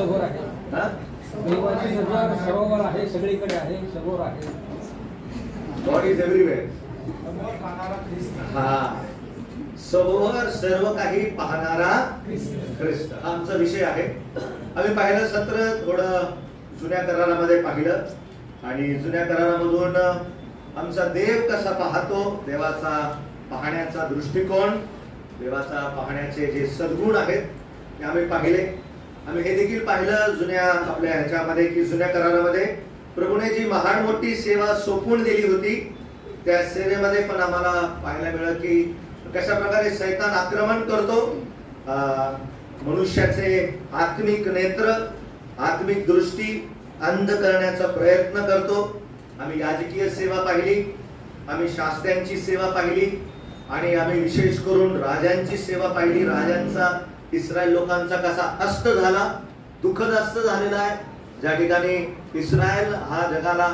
सरोवर आहे. देवाची सजावट सरोवर आहे, सगळीकडे आहे, सरोवर आहे. God is everywhere. हा, सरोवर सर्व काही पाहणारा ख्रिस्त हा आमचा विषय आहे. आम्ही पाहिलं सत्र थोडं जुन्या करारामध्ये पाहिलं आणि जुन्या करारामधून आमचा देव कसा पाहतो, देवाचा पाहण्याचा दृष्टिकोन, देवाचा पाहण्याचे जे सद्गुण आहेत ते आम्ही पाहिले. आम्ही हे देखील पाहिलं जुन्या आपल्या ह्याच्यामध्ये की जुन्या करारामध्ये प्रभूने जी महान मोठी सेवा सोपून दिली होती, त्या सेवेमध्ये पण आम्हाला पाहायला मिळालं की कशा प्रकारे शैतान आक्रमण करतो, मनुष्याचे आत्मिक नेत्र, आत्मिक दृष्टी अंध करण्याचा प्रयत्न करतो. आम्ही याजकीय सेवा पाहिली, आम्ही शास्त्र्यांची सेवा पाहिली आणि आम्ही विशेष करून राजांची सेवा पाहिली. राजांचा इस्रायल लोकांचा कसा अस्त झाला, दुःखद अस्त झालेला आहे. ज्या ठिकाणी इस्रायल हा जगाला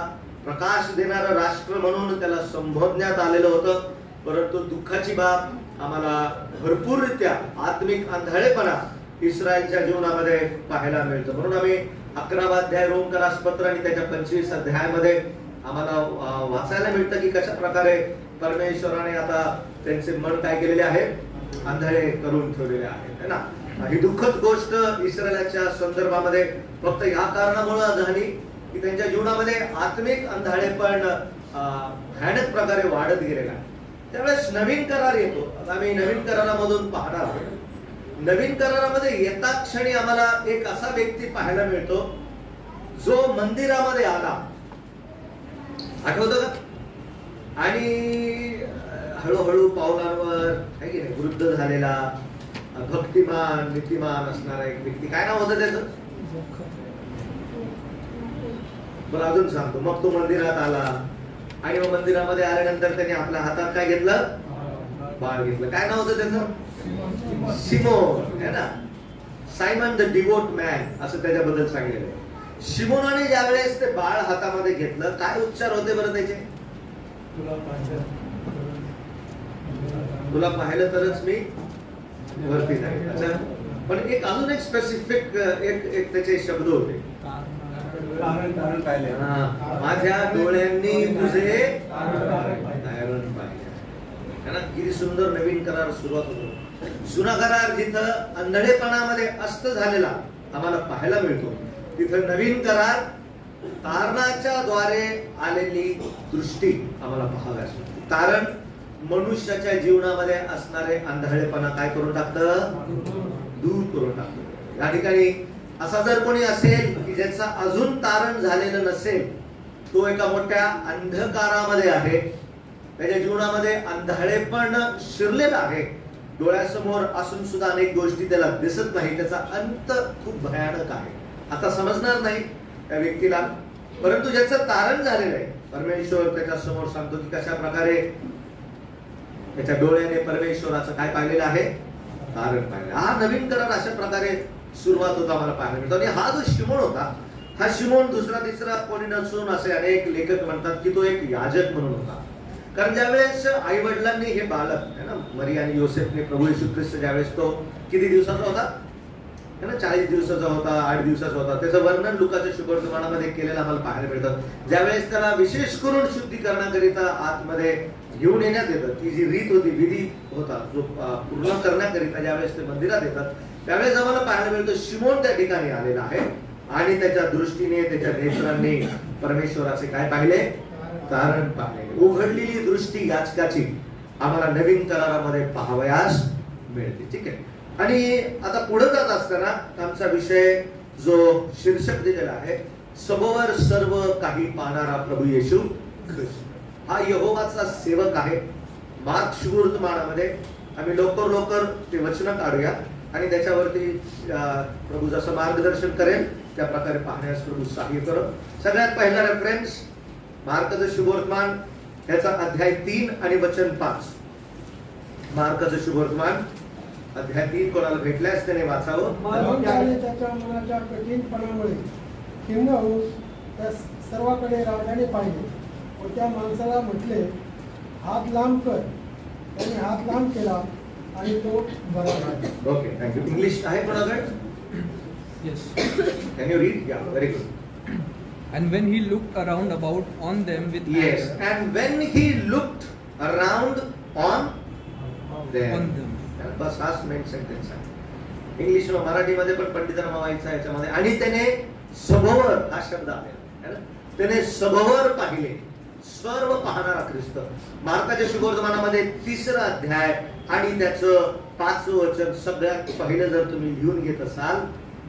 प्रकाश देणारं राष्ट्र म्हणून त्याला संबोधण्यात आलेलं होतं, परंतु दुःखाची बाब आम्हाला भरपूररित्या आत्मिक आंधळेपणा इस्रायलच्या जीवनामध्ये पाहायला मिळतं. म्हणून आम्ही 11वा अध्याय रोमकरासपत्र आणि त्याच्या 25 अध्यायामध्ये आम्हाला वाचायला मिळतं की कशा प्रकारे परमेश्वराने आता त्यांचे मन काय केलेले आहे, आंधळे करून ठेवलेले आहेत, है ना. ही दुःखद गोष्ट इस्रायलाच्या संदर्भामध्ये फक्त या कारणामुळे झाली की त्यांच्या जीवनामध्ये आत्मिक आंधळेपण भयानक प्रकारे वाढत गेलेला आहे. त्यावेळेस नवीन करार येतो. आता आम्ही नवीन करारामधून पाहणार आहोत. नवीन करारामध्ये येता क्षणी आम्हाला एक असा व्यक्ती पाहायला मिळतो जो मंदिरामध्ये आला, आठवतं का, आणि हळूहळू पावलांवर आहे की नाही वृद्ध झालेला भक्तिमान नीतिमान असणारा एक व्यक्ती. काय नाव होतं त्याचं, बरं अजून सांगतो. मग तो मंदिरात आला आणि मग मंदिरामध्ये आल्यानंतर त्याने आपल्या हातात काय घेतलं, बाळ घेतलं. काय नाव होतं त्याचं, शिमोन, है ना. सायमन द डिवोट मॅन असं त्याच्याबद्दल सांगितलेलं आहे. शिमोनाने ज्यावेळेस ते बाळ हातामध्ये घेतलं, काय उच्चार होते बरं त्याचे, तुला पाहिलं तरच मी वरती जाईल. पण एक अजून एक स्पेसिफिक एक त्याचे शब्द होते, माझ्या डोळ्यांनी तुझे तारण पाहिले. किती सुंदर नवीन करार सुरुवात होतो. जुना करार जिथं अंधळेपणामध्ये अस्त झालेला आम्हाला पाहायला मिळतो, तिथं नवीन करार तारणाच्या द्वारे आलेली दृष्टी आम्हाला पाहाव्यास मिळते. तारण मनुष्याच्या जीवनामध्ये असणारे आंधळेपणा काय करून टाकतं, दूर करून टाकतं. या ठिकाणी असा जर कोणी असेल की ज्याचा अजून तारण झालेलं नसेल, तो एका मोठ्या अंधकारामध्ये आहे, त्याच्या जीवनामध्ये अंधळेपण शिरलेलं आहे, डोळ्यासमोर असून सुद्धा अनेक गोष्टी त्याला दिसत नाही, त्याचा अंत खूप भयानक आहे. आता समजणार नाही त्या व्यक्तीला, परंतु ज्याचं तारण झालेलं आहे, परमेश्वर त्याच्या समोर सांगतो की कशा प्रकारे त्याच्या डोळ्याने परमेश्वराचं काय पाहिलेलं आहे, तारण पाहिलं. हा नवीन करार अशा प्रकारे सुरुवात होता आम्हाला पाहायला मिळतो. आणि हा जो शिमोन होता, हा शिमोन दुसरा तिसरा कोणी नसून असे अनेक लेखक म्हणतात की तो एक याजक म्हणून होता. कारण ज्यावेळेस आई वडिलांनी हे बालक है ना, मरिया आणि योसेफने प्रभू येशू ख्रिस्त ज्यावेळेस तो किती दिवसाचा होता है ना, 40 दिवसाचा होता, 8 दिवसाचा होता, त्याचं वर्णन लुकाच्या शुभवर्तमानामध्ये केलेलं आम्हाला पाहायला मिळतं. ज्यावेळेस त्याला विशेष करून शुद्धीकरणाकरिता आतमध्ये घेऊन येण्यात येतं, ती जी रीत होती, विधी होता जो पूर्ण करण्याकरिता ज्यावेळेस ते मंदिरात येतात, त्यावेळेस आम्हाला पाहायला मिळतं शिमोन त्या ठिकाणी आलेला आहे आणि त्याच्या दृष्टीने त्याच्या नेत्रांनी परमेश्वराचे काय पाहिले, तारण पाहिले. उघडलेली दृष्टी याचकाची आम्हाला नवीन करारामध्ये पाहावयास मिळते. ठीक आहे. आणि आता पुढे जात असताना आमचा विषय जो शीर्षक दिलेला आहे, सभोवर सर्व काही पाहणारा प्रभू येशू ख्रिस्त. हा यहोवाचा सेवक आहे. मार्क शुभवर्तमानामध्ये आम्ही लवकर ते वचन काढूया आणि त्याच्यावरती प्रभू जसं मार्गदर्शन करेल त्या प्रकारे पाहण्यास प्रभू सहाय्य करो. सगळ्यात पहिला रेफरन्स मार्कचं शुभवर्तमान याचा अध्याय 3 आणि वचन 5. मार्कचं शुभवर्तमान अध्याय 3 कोणाला भेटल्यास त्याने वाचावं. त्याच्या मनाच्या कठीणपणामुळे खिन्न होऊन त्या सर्वांकडे राजाने पाहिले व त्या माणसाला म्हटले, हात लांब कर. त्याने हात लांब केला आणि तो बरा झाला. Okay, thank you. इंग्लिश आहे कोणाकडे? Yes. Can you read? Yeah, very good. And when he looked around about on them with Yes, anger, and when he looked around on them. on them. बस हाच मेन सेंटेन्स आहे. English मराठीमध्ये पण पंडितांना व्हायचा याच्यामध्ये. आणि त्याने सभोवर हा शब्द आहे है ना? त्याने सभोवर पाहिले, सर्व पाहणारा ख्रिस्त. भारताच्या शुभवर्तमानामध्ये 3रा अध्याय आणि त्याचं 5वं वचन सगळ्यात पहिलं जर तुम्ही लिहून घेत असाल,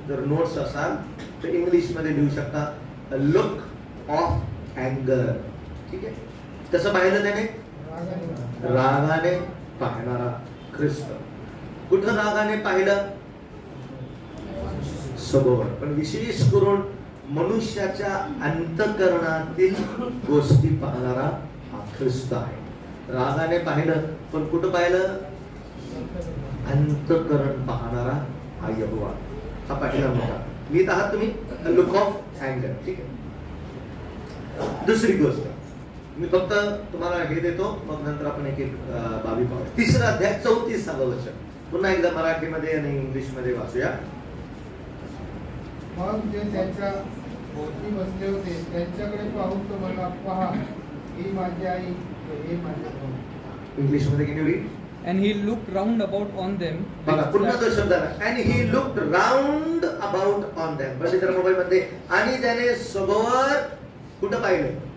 जर नोट्स असाल तर इंग्लिश मध्ये लिहू शकता, लुक ऑफ अँगर. ठीक आहे, कसं पाहिलं त्याने? रागाने पाहणारा ख्रिस्त. कुठं रागाने पाहिलं? सभोवर. पण विशेष करून मनुष्याच्या अंतःकरणातील गोष्टी पाहणारा हा ख्रिस्त आहे. रागाने पाहिलं, पण कुठं पाहिलं? अंतःकरण पाहणारा हा यहोवा. हा पहिला मुद्दा. लिहित आहात तुम्ही? लुक ऑफ अँगर. ठीक आहे. दुसरी गोष्ट मी फक्त तुम्हाला हे देतो, मग नंतर आपण एक एक बाबी पाहू. 3रा अध्याय 34वे वचन पुन्हा एकदा मराठीमध्ये आणि इंग्लिश मध्ये वाचूया. मग जे त्यांच्या भोवती बसले होते त्यांच्याकडे पाहून तो मला, पहा, ही माझी आई, हे माझे भाऊ. इंग्लिश मध्ये can you read? And he looked round about on them. बघा पुन्हा तो शब्द आला. And he looked round about on them. पण इतर मोबाईल मध्ये आणि त्याने सभोवर कुठं पाहिलं?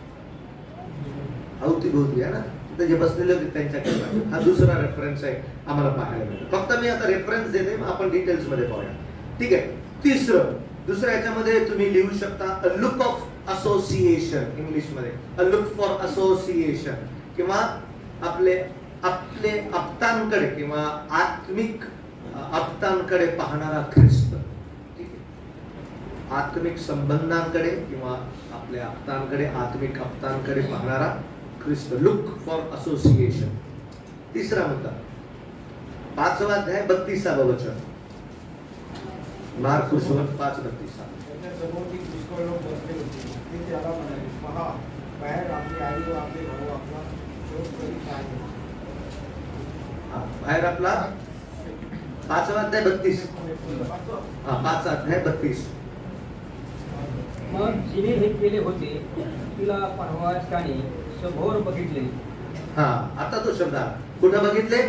अवतीभोवती आहे ना, तिथे जे बसलेले होते त्यांच्याकडे. हा दुसरा रेफरन्स आहे आम्हाला पाहायला मिळतो. फक्त मी आता रेफरन्स देते, मग आपण डिटेल्स मध्ये पाहूया. ठीक आहे. तिसरं, दुसऱ्या याच्यामध्ये तुम्ही लिहू शकता a look of association. English मध्ये अ लुक फॉर असोसिएशन, किंवा आपले आप्तांकडे किंवा आत्मिक आप्तांकडे पाहणारा ख्रिस्त. ठीक आहे. आत्मिक संबंधांकडे किंवा आपल्या आप्तांकडे, आत्मिक आप्तांकडे पाहणारा ख्रिस्त. Look for association. तिसरा मुद्दा 5वा अध्याय 32वे वचन. मार्क 5:32. त्याच्यासमोर ती पुष्कळ लोक बसले होते. ते त्याला म्हणाले, पहा, बाहेर आपली आई व आपले भाऊ आपला शोध करीत आहेत. बाहेर आपला 5वा अध्याय 32. 5 अध्याय 32. मग जिने हे केले होते तिला परवाच्याने सभोर बघितले. हा, आता तो शब्द कुठं बघितले?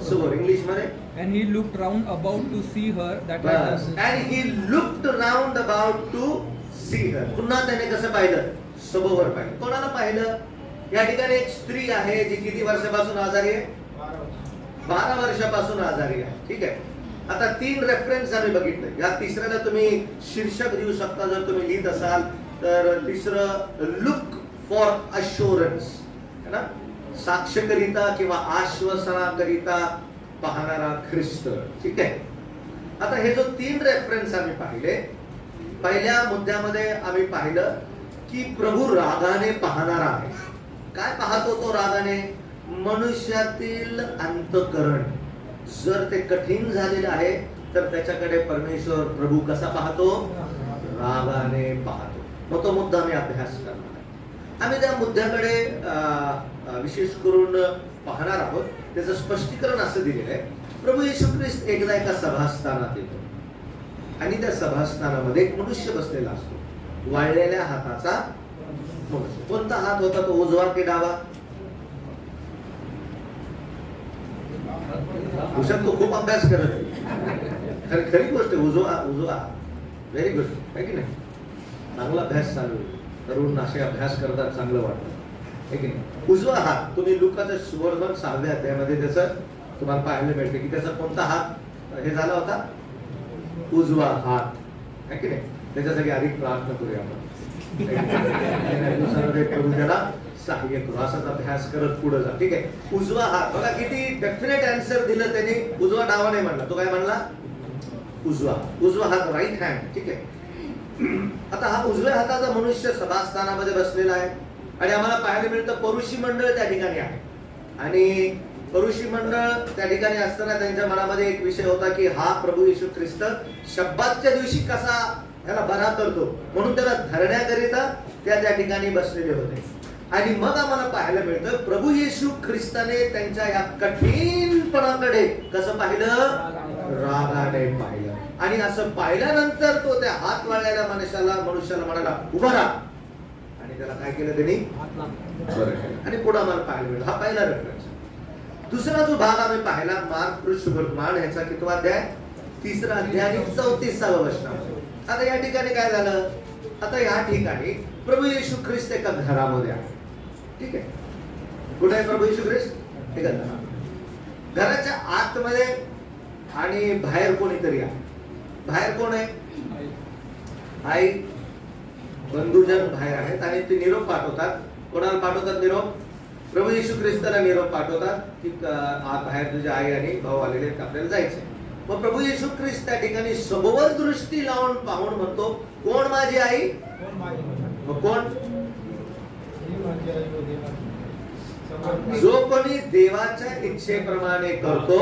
समोर. इंग्लिश मध्ये And he looked round about to see her that had done this. and he looked round about to see her. पुन्हा त्याने कसं पाहिलं? सभोवर पाहिलं. कोणाला पाहिलं? या ठिकाणी एक स्त्री आहे जी किती वर्षापासून आजारी आहे? 12 वर्षापासून आजारी आहे. ठीक आहे. आता 3 रेफरन्स आम्ही बघितले. या तिसऱ्याला तुम्ही शीर्षक देऊ शकता जर तुम्ही लिहित असाल तर. तिसरं लुक फॉर अश्योरन्स है ना, साक्षकरिता किंवा आश्वासनाकरिता पाहणारा ख्रिस्त. ठीक आहे. आता हे जो 3 रेफरन्स आम्ही पाहिले, पहिल्या मुद्द्यामध्ये आम्ही पाहिलं की प्रभू रागाने पाहणारा आहे. काय पाहतो तो रागाने? मनुष्यातील अंतःकरण. जर ते कठीण झालेलं आहे तर त्याच्याकडे परमेश्वर प्रभू कसा पाहतो? रागाने पाहतो. मग तो मुद्दा मी अभ्यास करणार आहे. आम्ही त्या मुद्द्याकडे विशेष करून पाहणार आहोत. त्याचं स्पष्टीकरण असं दिलेलं आहे. प्रभू येशू ख्रिस्त एकदा एका सभास्थानात येतो आणि त्या सभास्थानामध्ये एक मनुष्य बसलेला असतो, वाळलेल्या हाताचा मनुष्य. कोणता हात होता तो? उजवा की डावा? हुशार तो खूप अभ्यास करत आहे. खरी गोष्ट, उजवा. व्हेरी गुड आहे की नाही? चांगला अभ्यास चालू आहे. तरुण असे अभ्यास करतात, चांगलं वाटतं आहे की नाही? उजवा हात. तुम्ही लुकाच्या सुवर्धन 6व्या अध्यायामध्ये त्याचं तुम्हाला पाहायला मिळते की त्याचा कोणता हात हे झाला होता? उजवा हात आहे की नाही? त्याच्यासाठी अधिक प्रार्थना करूया आपण. प्रभू त्याला सहाय्य करू. असाच अभ्यास करत पुढे जा. ठीक आहे. उजवा हात. बघा किती डेफिनेट आन्सर दिलं त्यांनी. उजवा डावा नाही म्हणला. तो काय म्हणला? उजवा हात, राईट हँड. ठीक आहे. आता हा उजव्या हाताचा मनुष्य सभास्थानामध्ये बसलेला आहे आणि आम्हाला पाहायला मिळतं परुषी मंडळ त्या ठिकाणी आहे. आणि परुषी मंडळ त्या ठिकाणी असताना त्यांच्या मनामध्ये एक विषय होता की हा प्रभू येशू ख्रिस्त शब्दाच्या दिवशी कसा ह्याला बरा करतो, म्हणून त्याला धरण्याकरिता त्या ठिकाणी बसलेले होते. आणि मग आम्हाला पाहायला मिळतं प्रभू येशू ख्रिस्ताने त्यांच्या या कठीणपणाकडे कसं पाहिलं? रागाने पाहिलं. आणि असं पाहिल्यानंतर तो त्या हात वाळलेल्या मनुष्याला म्हणाला उभा राहा, आणि त्याला काय केलं त्यांनी बरं केलं, आणि पुढे आम्हाला पाहायला मिळालं. हा पहिला रेफरन्स. दुसरा जो भाग आम्ही पाहिला मार्क पृष्ठवर्तमान ह्याचा कितवा अध्याय, 3रा अध्याय आणि 34वा वचन. आता या ठिकाणी काय झालं, आता या ठिकाणी प्रभू येशू ख्रिस्त एका घरामध्ये आहे. ठीक आहे, कुठे आहे प्रभू येशू ख्रिस्त? एका घराच्या आतमध्ये, आणि बाहेर कोणीतरी आहे. बाहेर कोण आहे? आई, बंधुजन बाहेर आहेत, आणि ते निरोप पाठवतात. कोणाला पाठवतात निरोप? प्रभू येशू ख्रिस्ताला निरोप पाठवतात की बाहेर तुझे आई आणि भाऊ आलेले, आपल्याला जायचंय. मग प्रभू येशू ख्रिस्त त्या ठिकाणी समोर दृष्टी लावून पाहून म्हणतो, कोण माझी आई? मग कोण? जो कोणी देवाच्या इच्छेप्रमाणे करतो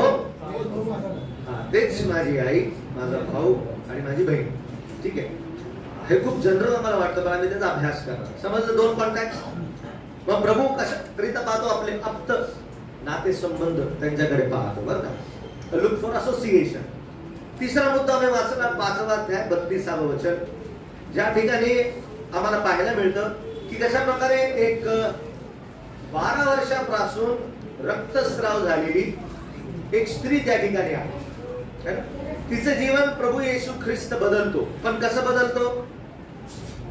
तेच माझी आई, माझा भाऊ आणि माझी बहीण. ठीक आहे, हे खूप जनरल आम्हाला वाटतं, पण आम्ही त्याचा अभ्यास करणार. समजलं? 2 कॉन्टॅक्ट. मग प्रभू कशाकरिता पाहतो? आपले आप्त नातेसंबंध त्यांच्याकडे पाहतो, बरं का. Look for association. तिसरा मुद्दा आम्ही वाचला 5वा अध्याय 32वे वचन, ज्या ठिकाणी आम्हाला पाहायला मिळतं की कशा प्रकारे एक 12 वर्षापासून रक्तस्राव झालेली एक स्त्री त्या ठिकाणी आहे. तिचं जीवन प्रभू येशू ख्रिस्त बदलतो. पण कसं बदलतो?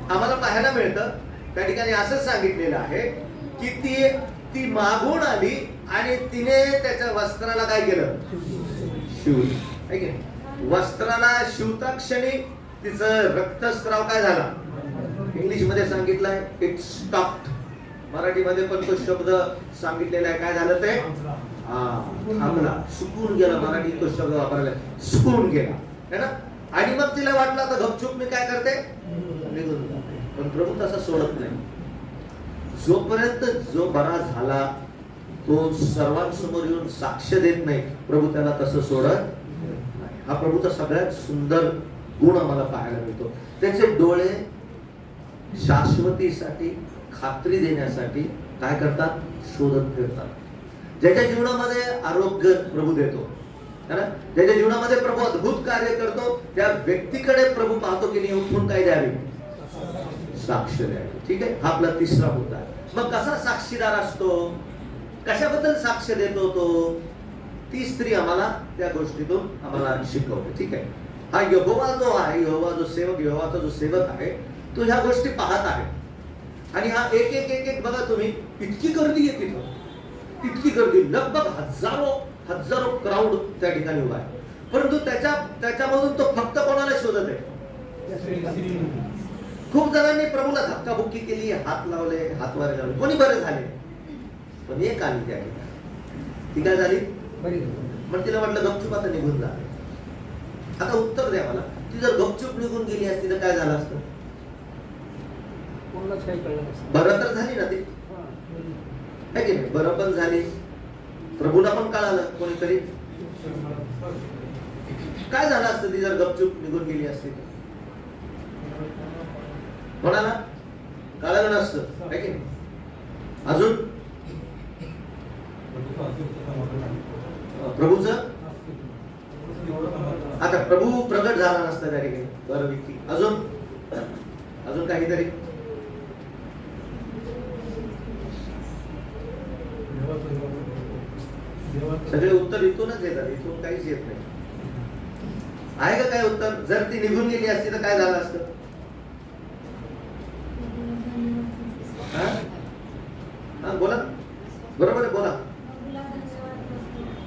आम्हाला पाहायला मिळतं त्या ठिकाणी असं सांगितलेलं आहे की ती मागून आली आणि तिने त्याच्या वस्त्राला काय केलं? शिवलं. वस्त्राला शिवता क्षणी तिचं रक्तस्राव काय झाला? इंग्लिश मध्ये सांगितलंय इट स्टॉप्ड. मराठीमध्ये पण तो शब्द सांगितलेला आहे. काय झालं ते? थांबला, सुकून गेला. मराठी तो शब्द वापरला, सुकून गेला, है ना. आणि मग तिला वाटलं आता गपचूप मी काय करते, निघून जाते. पण प्रभू तसा सोडत नाही. जोपर्यंत जो बरा झाला तो सर्वांसमोर येऊन साक्ष देत नाही, प्रभू त्याला तसं सोडत नाही. हा प्रभूचा सगळ्यात सुंदर गुण आम्हाला पाहायला मिळतो. त्याचे डोळे शाश्वतीसाठी, खात्री देण्यासाठी काय करतात? शोधत फिरतात. ज्याच्या जीवनामध्ये आरोग्य प्रभू देतो, ज्याच्या जीवनामध्ये प्रभू अद्भुत कार्य करतो, त्या व्यक्तीकडे प्रभू पाहतो की नाही उठून काय द्यावी? साक्ष द्यावी. ठीक आहे, हा आपला तिसरा मुद्दा आहे. मग कसा साक्षीदार असतो? कशाबद्दल साक्ष देतो तो? ती स्त्री आम्हाला त्या गोष्टीतून आम्हाला शिकवते. ठीक आहे, हा यहोवा जो आहे, यहोवा जो सेवक, यहोवाचा जो सेवक आहे तो ह्या गोष्टी पाहत आहे. आणि हा एक एक एक एक बघा तुम्ही, इतकी गर्दी आहे तिथं, इतकी गर्दी, लगभग हजारो क्राऊड त्या ठिकाणी उभा आहे. परंतु त्याच्यामधून तो फक्त कोणाला शोधत आहे? खूप जणांनी प्रभूला धक्काबुक्की केली, हात लावले, हात वर लावले, कोणी बरे झाले, पण एक आली त्या ठिकाणी. ती काय झाली? पण तिला म्हटलं गपचूप आता निघून जा. आता उत्तर द्या मला, ती जर गपचूप निघून गेली असती तर काय झालं असतं? बरं तर झाली ना ती, है की नाही? बरं पण झाली, प्रभूला पण कळालं कोणीतरी. काय झालं असतं ती जर गपचूप निघून गेली असती? कोणाला कळालं नसतं, है की नाही? अजून प्रभूच आता प्रभू प्रगट झाला नसता त्या ठिकाणी. बरं विकी, अजून काहीतरी? सगळे उत्तर इथूनच येतात, इथून काहीच येत नाही. आहे का काय उत्तर? जर ती निघून गेली असती तर काय झालं असतं? बोला, बरोबर आहे, बोला.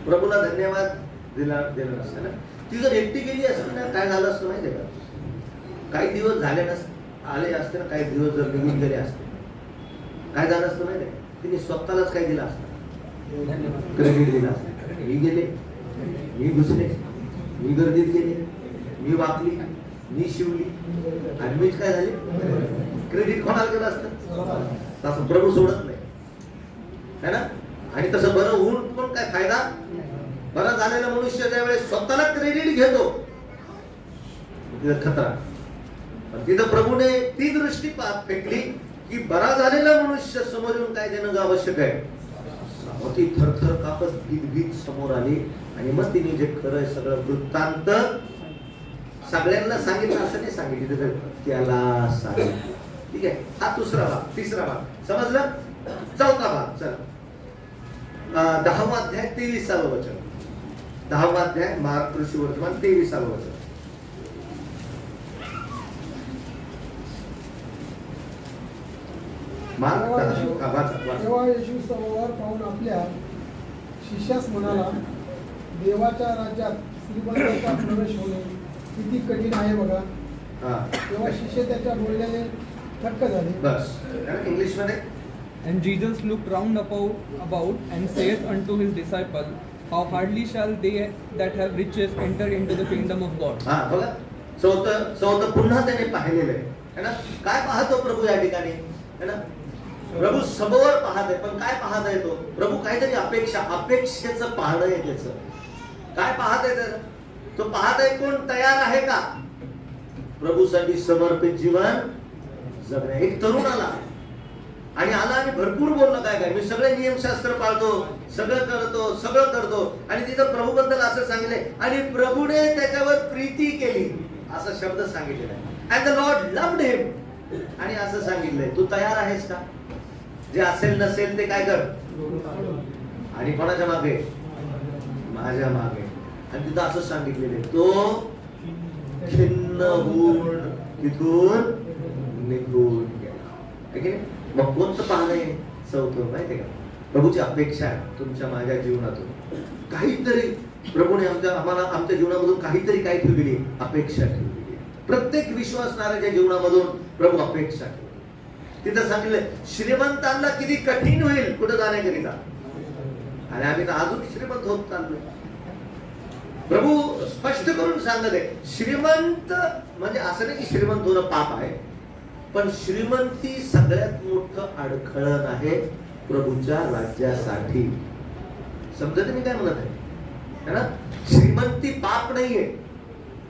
प्रभूला धन्यवाद दिला नसतं ना. ती जर एकटी गेली असती ना काय झालं असतं माहितीये का? काही दिवस झाले आले असते ना, काही दिवस जर निघून गेले असते काय झालं असतं माहितीये? तिने स्वतःलाच काय दिलं असतं? क्रेडिट दिला असतं. मी गेले, मी घुसले, मी गर्दीत गेले, मी वाकली, मी शिवली, आणि मीच काय झाले? क्रेडिट कोणाला केलं असतं? तसं प्रभू सोडत नाही, है ना. आणि तसं बरं होऊन पण काय फायदा? बरा झालेला मनुष्य त्यावेळेस स्वतःला क्रेडिट घेतो, तिथं खतरा. पण तिथं प्रभूने ती दृष्टी फेकली की बरा झालेला मनुष्य समोर येऊन काय देणं आवश्यक आहे. ती थरथर कापत भीत समोर आली, आणि मग तिने जे खरं सगळं वृत्तांत सगळ्यांना सांगितलं असं नाही सांगितलं, तर त्याला सांगितलं. ठीक आहे, हा दुसरा भाग. तिसरा भाग समजलं. चौथा भाग चला, 10वा अध्याय 23वे वचन. 10वा अध्याय मार्क सुवर्तमान 23वे वचन. तेव्हा येशू सरोवर पाहून आपल्या शिष्यास म्हणाला, देवाच्या राज्यात श्रीमंताचा प्रवेश होणे किती कठीण आहे बघा. तेव्हा शिष्य त्याच्या बोलण्याने थक्क झाले. बस इंग्लिश मध्ये. And Jesus looked round about and saith unto his disciples, How hardly shall they that have riches enter into the kingdom of God. हा बघा, चौथं पुन्हा त्याने पाहिलेलं आहे ना. काय पाहतो प्रभू या ठिकाणी है ना. प्रभू समोर पाहत आहे, पण काय पाहत आहे तो प्रभू? काहीतरी अपेक्षेचं पाहणं आहे त्याचं. काय पाहत आहे तर तो पाहत आहे कोण तयार आहे का प्रभूसाठी समर्पित जीवन जगणे. एक तरुण आला आणि भरपूर बोललं, काय काय मी सगळे नियमशास्त्र पाळतो, सगळं करतो आणि तिथं प्रभू बद्दल असं सांगितलंय आणि प्रभूने त्याच्यावर प्रीती केली असा शब्द सांगितलेला आहे. अँड द लॉर्ड लव्ड हिम. आणि असं सांगितलंय, तू तयार आहेस का? जे असेल नसेल ते काय कर, आणि कोणाच्या मागे? माझ्या मागे. आणि तिथं असं सांगितलेलं तो खिन्न होऊन तिथून निघून गेला. मग कोणतं पाहणं आहे? चौथं माहितीये का, प्रभूची अपेक्षा आहे तुमच्या माझ्या जीवनातून. काहीतरी प्रभूने आमच्या जीवनामधून काहीतरी काय ठेवलेली अपेक्षा ठेवलेली. प्रत्येक विश्वासणाऱ्याच्या जीवनामधून प्रभू अपेक्षा ठेवली. तिथं सांगितलं श्रीमंतांना किती कठीण होईल कुठं जाण्याकरिता, आणि आम्ही तर अजून श्रीमंत होत चाललोय. प्रभू स्पष्ट करून सांगत आहे, श्रीमंत म्हणजे असं नाही की श्रीमंत होणं पाप आहे, पण श्रीमंती सगळ्यात मोठं अडखळण आहे प्रभूच्या राज्यासाठी. समजत मी काय म्हणत आहे ना. श्रीमंती पाप नाहीये,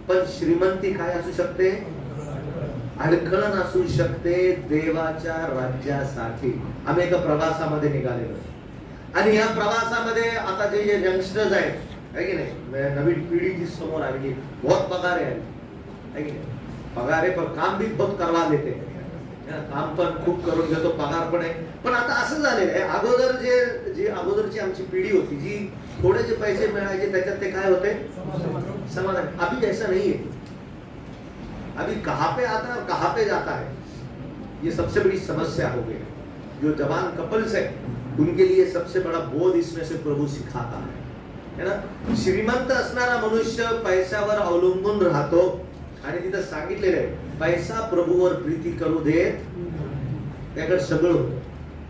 पण श्रीमंती काय असू शकते? अडखळण असू शकते देवाच्या राज्यासाठी. आम्ही एका प्रवासामध्ये निघालेलो आणि या प्रवासामध्ये आता जे यंगस्टर्स आहेत है की नाही, नवीन पिढी जी समोर आली, बहुत पगार है की नाही. पगार आहे पण काम भी बहुत करवा देते, काम पण खूप करून घेतो, पगार पण आहे. पण आता असं झालेलं आहे, अगोदरची आमची पिढी होती जी थोडे जे पैसे मिळायचे त्याच्यात ते काय होते? समाधान. अभी ऐसा नहीं है. अभी कहाँ पे आता है और कहाँ पे जाता है, ये सबसे बड़ी समस्या हो गई. जो जवान कपल्स है उनके लिए सबसे बड़ा बोध इसमें से प्रभु सिखाता है ना. श्रीमंत असणारा मनुष्य पैशावर अवलंबून राहतो आणि तिथं सांगितलेलं आहे पैसा प्रभूवर प्रीती करू देत, त्याकडे सगळं होतं,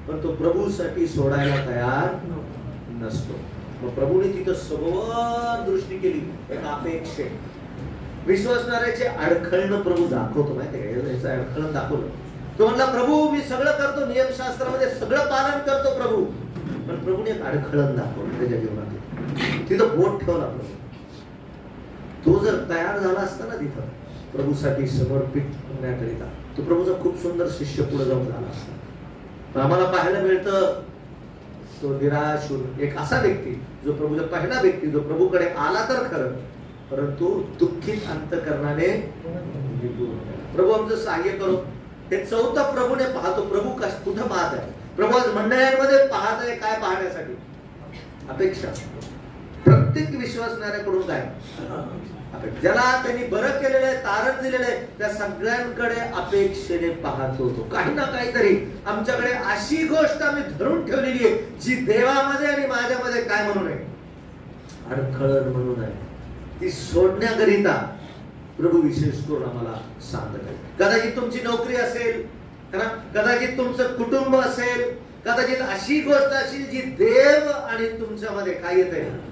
पण तो प्रभूसाठी सोडायला तयार नसतो. मग प्रभूने तिथं सगळं दृष्टी केली एक अपेक्षे. विश्वासणाऱ्याचे अडखळणं प्रभू दाखवतो माहितीये का, याचं अडखळण दाखवलं. तो म्हणला प्रभू मी सगळं करतो, नियमशास्त्रामध्ये सगळं पालन करतो प्रभू, पण प्रभूने एक अडखळण दाखवलं त्याच्या जीवनात. तिथं बोट ठेवला प्रभू. तो जर तयार झाला असता ना तिथं प्रभूसाठी समर्पित होण्याकरिता, तो प्रभूचा खूप सुंदर शिष्य पुढे जाऊन झाला असता. पण आम्हाला पाहायला मिळतं तो निराश होऊन एक असा व्यक्ती जो प्रभूचा पहिला व्यक्ती जो प्रभूकडे आला तर खरं, परंतु दुःखित अंतकरणाने निघून गेला. प्रभू आमचं सहाय्य करो. हे चौथं प्रभूने पाहतो. प्रभू कुठं पाहत आहे? प्रभू आज मंडळांमध्ये पाहत आहे. काय पाहण्यासाठी? अपेक्षा. प्रत्येक विश्वासणाऱ्याकडून काय ज्याला त्यांनी बरं केलेलं आहे, तारण दिलेलं आहे, त्या सगळ्यांकडे अपेक्षेने पाहत होतो. काही ना काहीतरी आमच्याकडे अशी गोष्ट आम्ही धरून ठेवलेली आहे जी देवामध्ये आणि माझ्यामध्ये काय म्हणून आहे? अडखळण म्हणून आहे. ती सोडण्याकरिता प्रभू विशेष करून आम्हाला सांगत आहे. कदाचित तुमची नोकरी असेल, कदाचित तुमचं कुटुंब असेल, कदाचित अशी गोष्ट असेल जी देव आणि तुमच्यामध्ये काय येत आहे?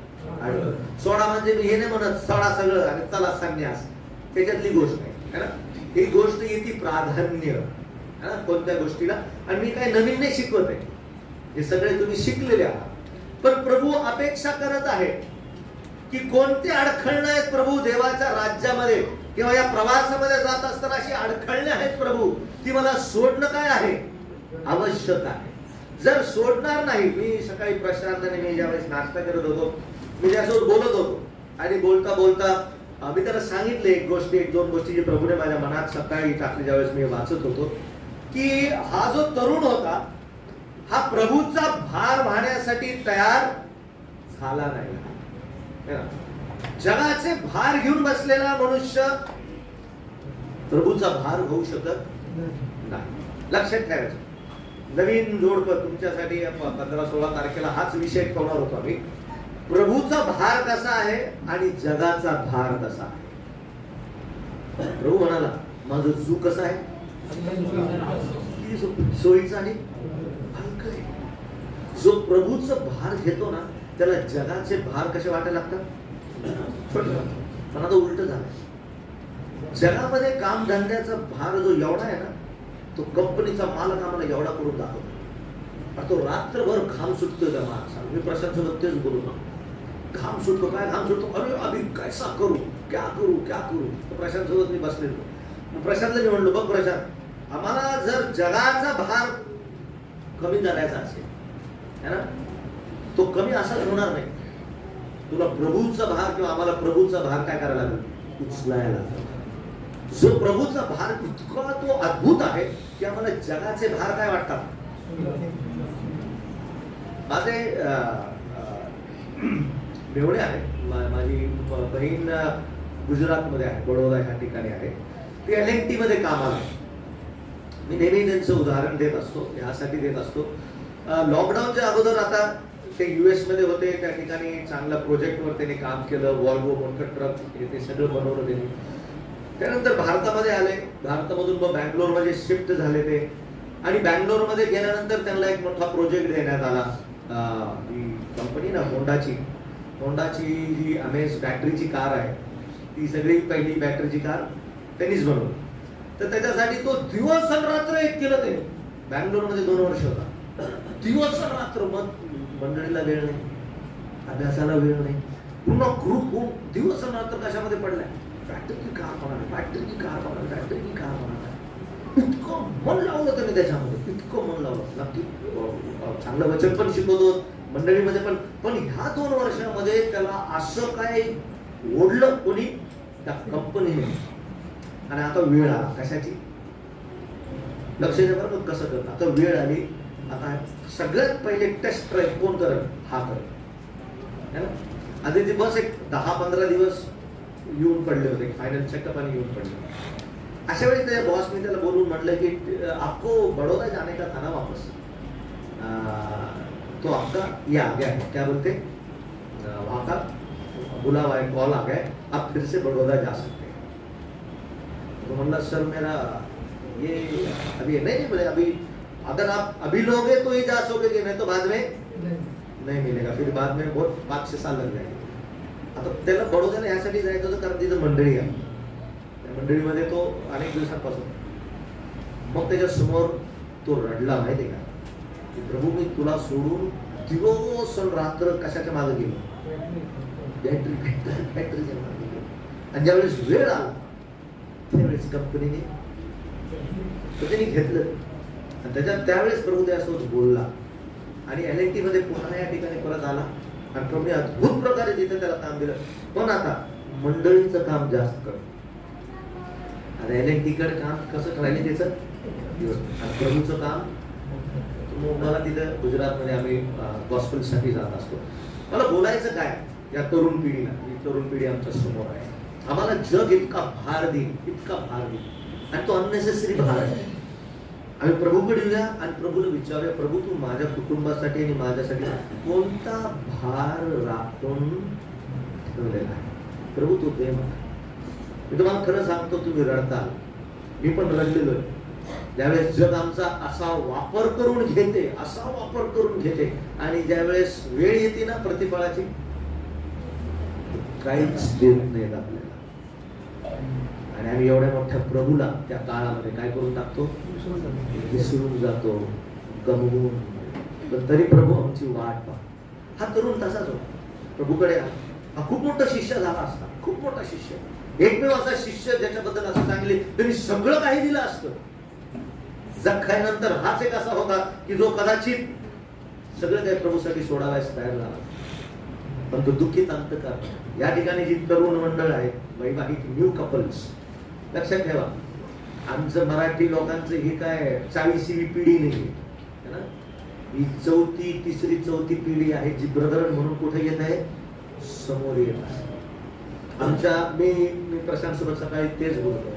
सोडा म्हणजे मी हे नाही म्हणत सोडा सगळं आणि चला संन्यास, त्याच्यातली गोष्ट आहे ना. ही गोष्ट येते प्राधान्य कोणत्या गोष्टीला. आणि मी काय नवीन नाही शिकवत आहे, हे सगळे तुम्ही शिकलेले आहात. पण प्रभू अपेक्षा करत आहे की कोणते अडखळणं आहेत प्रभू देवाच्या राज्यामध्ये किंवा या प्रवासामध्ये जात असताना अशी अडखळणे आहेत प्रभू, ती मला सोडणं काय आहे? आवश्यक आहे. जर सोडणार नाही, मी सकाळी प्रशांतने मी ज्यावेळेस नाश्ता करत होतो, मी त्यासोबत बोलत होतो आणि बोलता बोलता मी त्याला सांगितलं एक दोन गोष्टी जी प्रभूने माझ्या मनात सकाळी टाकली ज्यावेळेस मी वाचत होतो, की हा जो तरुण होता हा प्रभूचा भार वाहण्यासाठी तयार झाला नाही. जगाचे भार घेऊन बसलेला मनुष्य प्रभूचा भार होऊ शकत नाही. लक्षात ठेवायचं. नवीन जोडपं तुमच्यासाठी 15-16 तारखेला हाच विषय ठेवणार होतो आम्ही. प्रभूचा भार कसा आहे आणि जगाचा भार कसा आहे. प्रभू म्हणाला माझं जू कसं आहे, सोयीचा आणि हलकं आहे. जो प्रभूचं भार घेतो ना त्याला जगाचे भार कसे वाटायला लागतात, पण आता उलट झालं. जगामध्ये काम धंद्याचा भार जो एवढा आहे ना तो कंपनीचा मालक आम्हाला एवढा करून दाखवतो. तो रात्रभर घाम सुटतो त्या माणसाला. मी प्रशांत तेच बोलू ना, घाम सुटतो. काय घाम सुटतो, अरे अभि कैसा करू, क्या करू क्या करू. प्रशांत सोबत मी बसलेलो. प्रशांतला मी म्हणलो, बघ प्रशांत, आम्हाला जर जगाचा भार कमी करायचा असेल है ना, तो कमी असाच होणार नाही. तुला प्रभूचा भार किंवा आम्हाला प्रभूचा भार काय करायला लागेल, उचलायला लागेल. जो प्रभूचा भार इतका तो अद्भुत आहे की आम्हाला जगाचे भार काय वाटतात. माझे मेवणे आहे, माझी बहीण गुजरातमध्ये आहे, बडोदा ह्या ठिकाणी आहे. ते LNT मध्ये कामाला आहे. मी नेहमी त्यांचं उदाहरण देत असतो, यासाठी देत असतो. लॉकडाऊनच्या अगोदर आता ते US मध्ये होते, त्या ठिकाणी चांगल्या प्रोजेक्टवर त्यांनी काम केलं. वॉल्वो मोठं ट्रक ते सगळं बनवलं त्यांनी. त्यानंतर भारतामध्ये आले. भारतामधून मग बँगलोरमध्ये शिफ्ट झाले ते. आणि बँगलोरमध्ये गेल्यानंतर त्यांना एक मोठा प्रोजेक्ट देण्यात आला. ही कंपनी ना होंडाची जी अमेज बॅटरीची कार आहे ती सगळी पहिली बॅटरीची कार त्यांनीच बनवली. तर त्याच्यासाठी तो दिवस आणि रात्र एक केलं ते. बँगलोरमध्ये 2 वर्ष होता. दिवस आणि रात्र. मग मंडळीला वेळ नाही, अभ्यासाला वेळ नाही. पूर्ण ग्रुप होऊन दिवस आणि रात्र कशामध्ये पडलाय, बॅटरीची कार बनवली. इतकं मन लावलं त्याने त्याच्यामध्ये, इतकं मन लावलं. नक्की चांगलं वचन पण शिकवतो मंडळीमध्ये पण ह्या 2 वर्षामध्ये त्याला असं काय ओढलं कोणी, त्या कंपनीने. आणि आता वेळ आला कशाची, लक्ष द्या बरं कसं करत. आता वेळ आली. आता सगळ्यात पहिले टेस्ट ड्राईव्ह कोण करत, हा करत. आधी ती बस एक 10-15 दिवस येऊन पडले होते, फायनल चेकअप आणि येऊन पडले. अशा वेळी त्या बॉसने त्याला बोलून म्हटलं की आपको बड़ौदा जाने का था ना वापस, तो आपका ये आ गया है, क्या बोलते वहाँ का बुलावा है, कॉल आ गया, आप फिर से बड़ौदा जा सकते हैं. तो मतलब सर मेरा ये अभी नहीं बोले, अभी अगर आप अभी लोगे तो ही जा सकोगे, नहीं तो बाद में नहीं मिलेगा, फिर बाद में बहुत 5-6 साल लग जाएंगे. आता त्याला बडोद्याला यासाठी जायचं होतं कारण तिथं मंडळी आहे. त्या मंडळीमध्ये तो अनेक दिवसांपासून. मग त्याच्या समोर तो रडला माहिती का, की प्रभू मी तुला सोडून दिवस रात्र कशाच्या मागे गेलो, बॅटरीच्या मागे गेलो. आणि ज्यावेळेस वेळ आला त्यावेळेस कंपनीने त्यांनी घेतलं. आणि त्यावेळेस प्रभू त्यासोबत बोलला. आणि LNT मध्ये पुन्हा या ठिकाणी परत आला. आणि प्रभूने अद्भुत प्रकारे तिथे त्याला काम दिलं. पण आता मंडळीचं काम जास्त कर. आता LNT कडे काम कसं करायला त्याचं, आणि प्रभूचं काम. मला तिथं गुजरातमध्ये आम्ही गॉस्पेलसाठी जात असतो. मला बोलायचं काय या तरुण पिढीला, ही तरुण पिढी आमच्या समोर आहे. आम्हाला जग इतका भार देईल, आणि तो अननेसेसरी भार आहे. आम्ही प्रभूकडे येऊया आणि प्रभूला विचारूया, प्रभू तू माझ्या कुटुंबासाठी आणि माझ्यासाठी कोणता भार राखून ठेवलेला आहे. प्रभू तू दे मला. मी तुम्हाला खरं सांगतो, तुम्ही रडताल, मी पण रडलेलो आहे. ज्यावेळेस जग आमचा असा वापर करून घेते आणि ज्यावेळेस वेळ येते ना प्रतिफळाची, काहीच देत नाहीत आपल्याला. आणि आम्ही एवढ्या मोठ्या प्रभूला त्या काळामध्ये काय करून टाकतो, विसरून जातो, गमवून. पण तरी प्रभू आमची वाट पाहतो. हा तरुण तसाच होता. प्रभूकडे हा खूप मोठा शिष्य झाला असता, खूप मोठा शिष्य, एकमेव असा शिष्य ज्याच्याबद्दल असं सांगितले त्यांनी सगळं काही दिलं असतं. जखयानंतर हाच एक असा होता की जो कदाचित सगळं काही प्रभूसाठी सोडायला तयार झाला. पण तो दुःखीत अंत करणार. या ठिकाणी जी तरुण मंडळ आहे, वैवाहिक न्यू कपल्स, लक्षात ठेवा, आमचं मराठी लोकांचं हे काय 40वी पिढी नाही है ना, ही तिसरी चौथी पिढी आहे जी ब्रदर म्हणून कुठे येत आहे, समोर येत आहे. आमच्या मी प्रशांत सोबत सकाळी तेच बोलतो,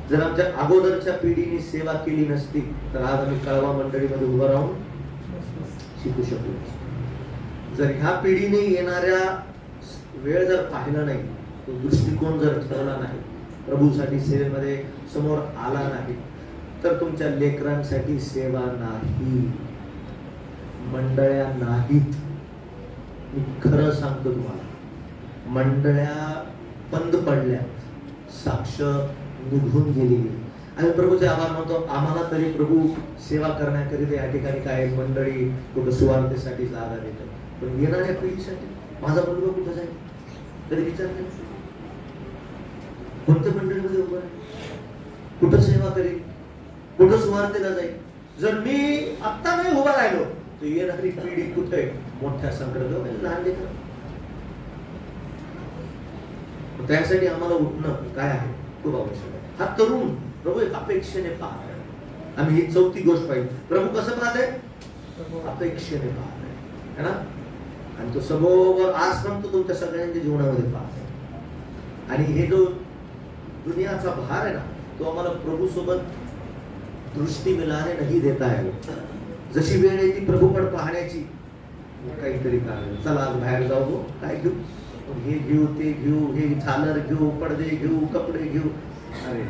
जर आमच्या अगोदरच्या पिढीने सेवा केली नसती तर आज आम्ही कळवा मंडळीमध्ये उभं राहून शिकू शकलो. जर ह्या पिढीने येणाऱ्या वेळ जर पाहिला नाही, तो दृष्टिकोन जर ठरवला नाही, प्रभूसाठी सेवेमध्ये समोर आला नाही, तर तुमच्या लेकरांसाठी सेवा नाही, मंडळ्या नाहीत. मी खरं सांगतो तुम्हाला, मंडळ्या बंद पडल्या, साक्ष निघून गेलेली. आम्ही प्रभूचे आभार मानतो, आम्हाला तरी प्रभू सेवा करण्याकरिता या ठिकाणी काय मंडळी कुठं सुवार्थेसाठी जागा देतात, पण येणाऱ्या पिढीसाठी माझा मुलगा कुठं जाईल कधी विचार केला? कोणत्या मंडळीमध्ये उभं आहे, कुठं सेवा करेल, कुठं सुवार्थेला जाईल? जर मी आत्ता नाही उभा राहिलो तर येणारी पिढी कुठे मोठ्या संकटात लहान लेकरं. त्यासाठी आम्हाला उठणं काय आहे खूप आवश्यक आहे. हा तरुण प्रभू एक अपेक्षेने पाहत आहे. आम्ही ही चौथी गोष्ट पाहिली, प्रभू कसं पाहत आहे, अपेक्षेने पाहत आहे है ना. आणि तो समोर आज पण तो तुमच्या सगळ्यांच्या जीवनामध्ये पाहत आहे. आणि हे जो दुनियाचा भार आहे ना, तो आम्हाला प्रभू सोबत दृष्टी मिळाने नाही देता है. जशी वेळ येते प्रभूकडे पाहण्याची, काहीतरी कारण चला आज बाहेर जाऊ, गो काय घेऊ, हे घेऊ ते घेऊ, हे झालर घेऊ, पडदे घेऊ, कपडे घेऊ, अरे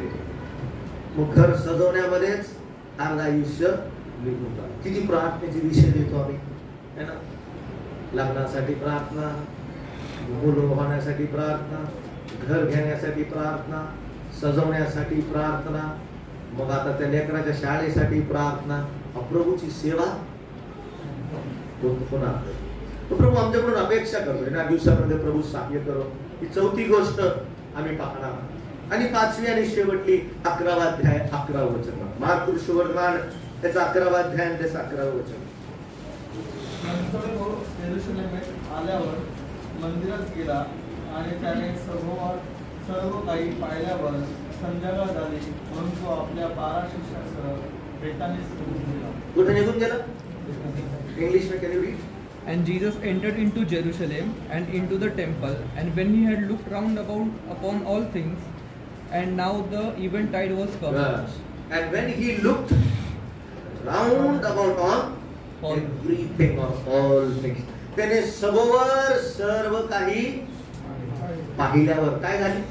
मग घर सजवण्यामध्येच आज आयुष्य निघून जातं. किती प्रार्थनेचे विषय देतो आम्ही है ना, लग्नासाठी प्रार्थना, मुलं होण्यासाठी प्रार्थना, घर घेण्यासाठी प्रार्थना, सजवण्यासाठी प्रार्थना, मग आता त्या लेकराच्या शाळेसाठी प्रार्थना. प्रभूची सेवा होणार. प्रभू आमच्याकडून अपेक्षा करतो या दिवसामध्ये प्रभू सहाय्य करो. ही चौथी गोष्ट आम्ही पाहणार. आणि पाचवी आणि शेवटली 11वा अध्याय 11व वचन, मार्क सुवर्तमान त्याचा 11वा अध्याय आणि त्याचं 11व वचन. नंतर तो यरूशलेमेत आल्यावर मंदिरात गेला आणि त्याने सर्व काही पाहिल्यावर संध्याकाळ झाली, म्हणून तो आपल्या 12 शिष्यांसह बेतानीस निघून गेला. कुठे निघून गेला? इंग्लिश में can you read? And Jesus entered into Jerusalem and into the temple, and when he had looked round about upon all things, and now the eventide was come. Yes. And when he looked round about on everything or all things, त्याने सगोवर सर्व काही पाहिल्यावर काय झाले?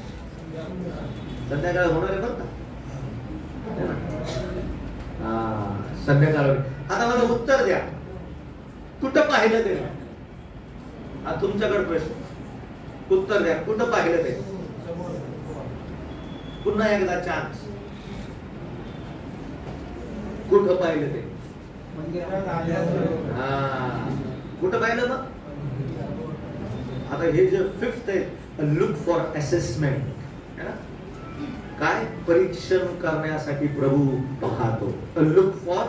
संध्याकाळ होणार आहे बरं का? संध्याकाळ. आता मला उत्तर द्या, कुठं पाहिलं ते? हा तुमच्याकडे प्रश्न, उत्तर द्या, कुठं पाहिलं ते? पुन्हा एकदा चान्स, कुठं पाहिलं ते? कुठं पाहिलं मग? आता हे जे 5th आहे, लुक फॉर असेसमेंट है ना, काय परीक्षण करण्यासाठी प्रभू पाहतो. Look for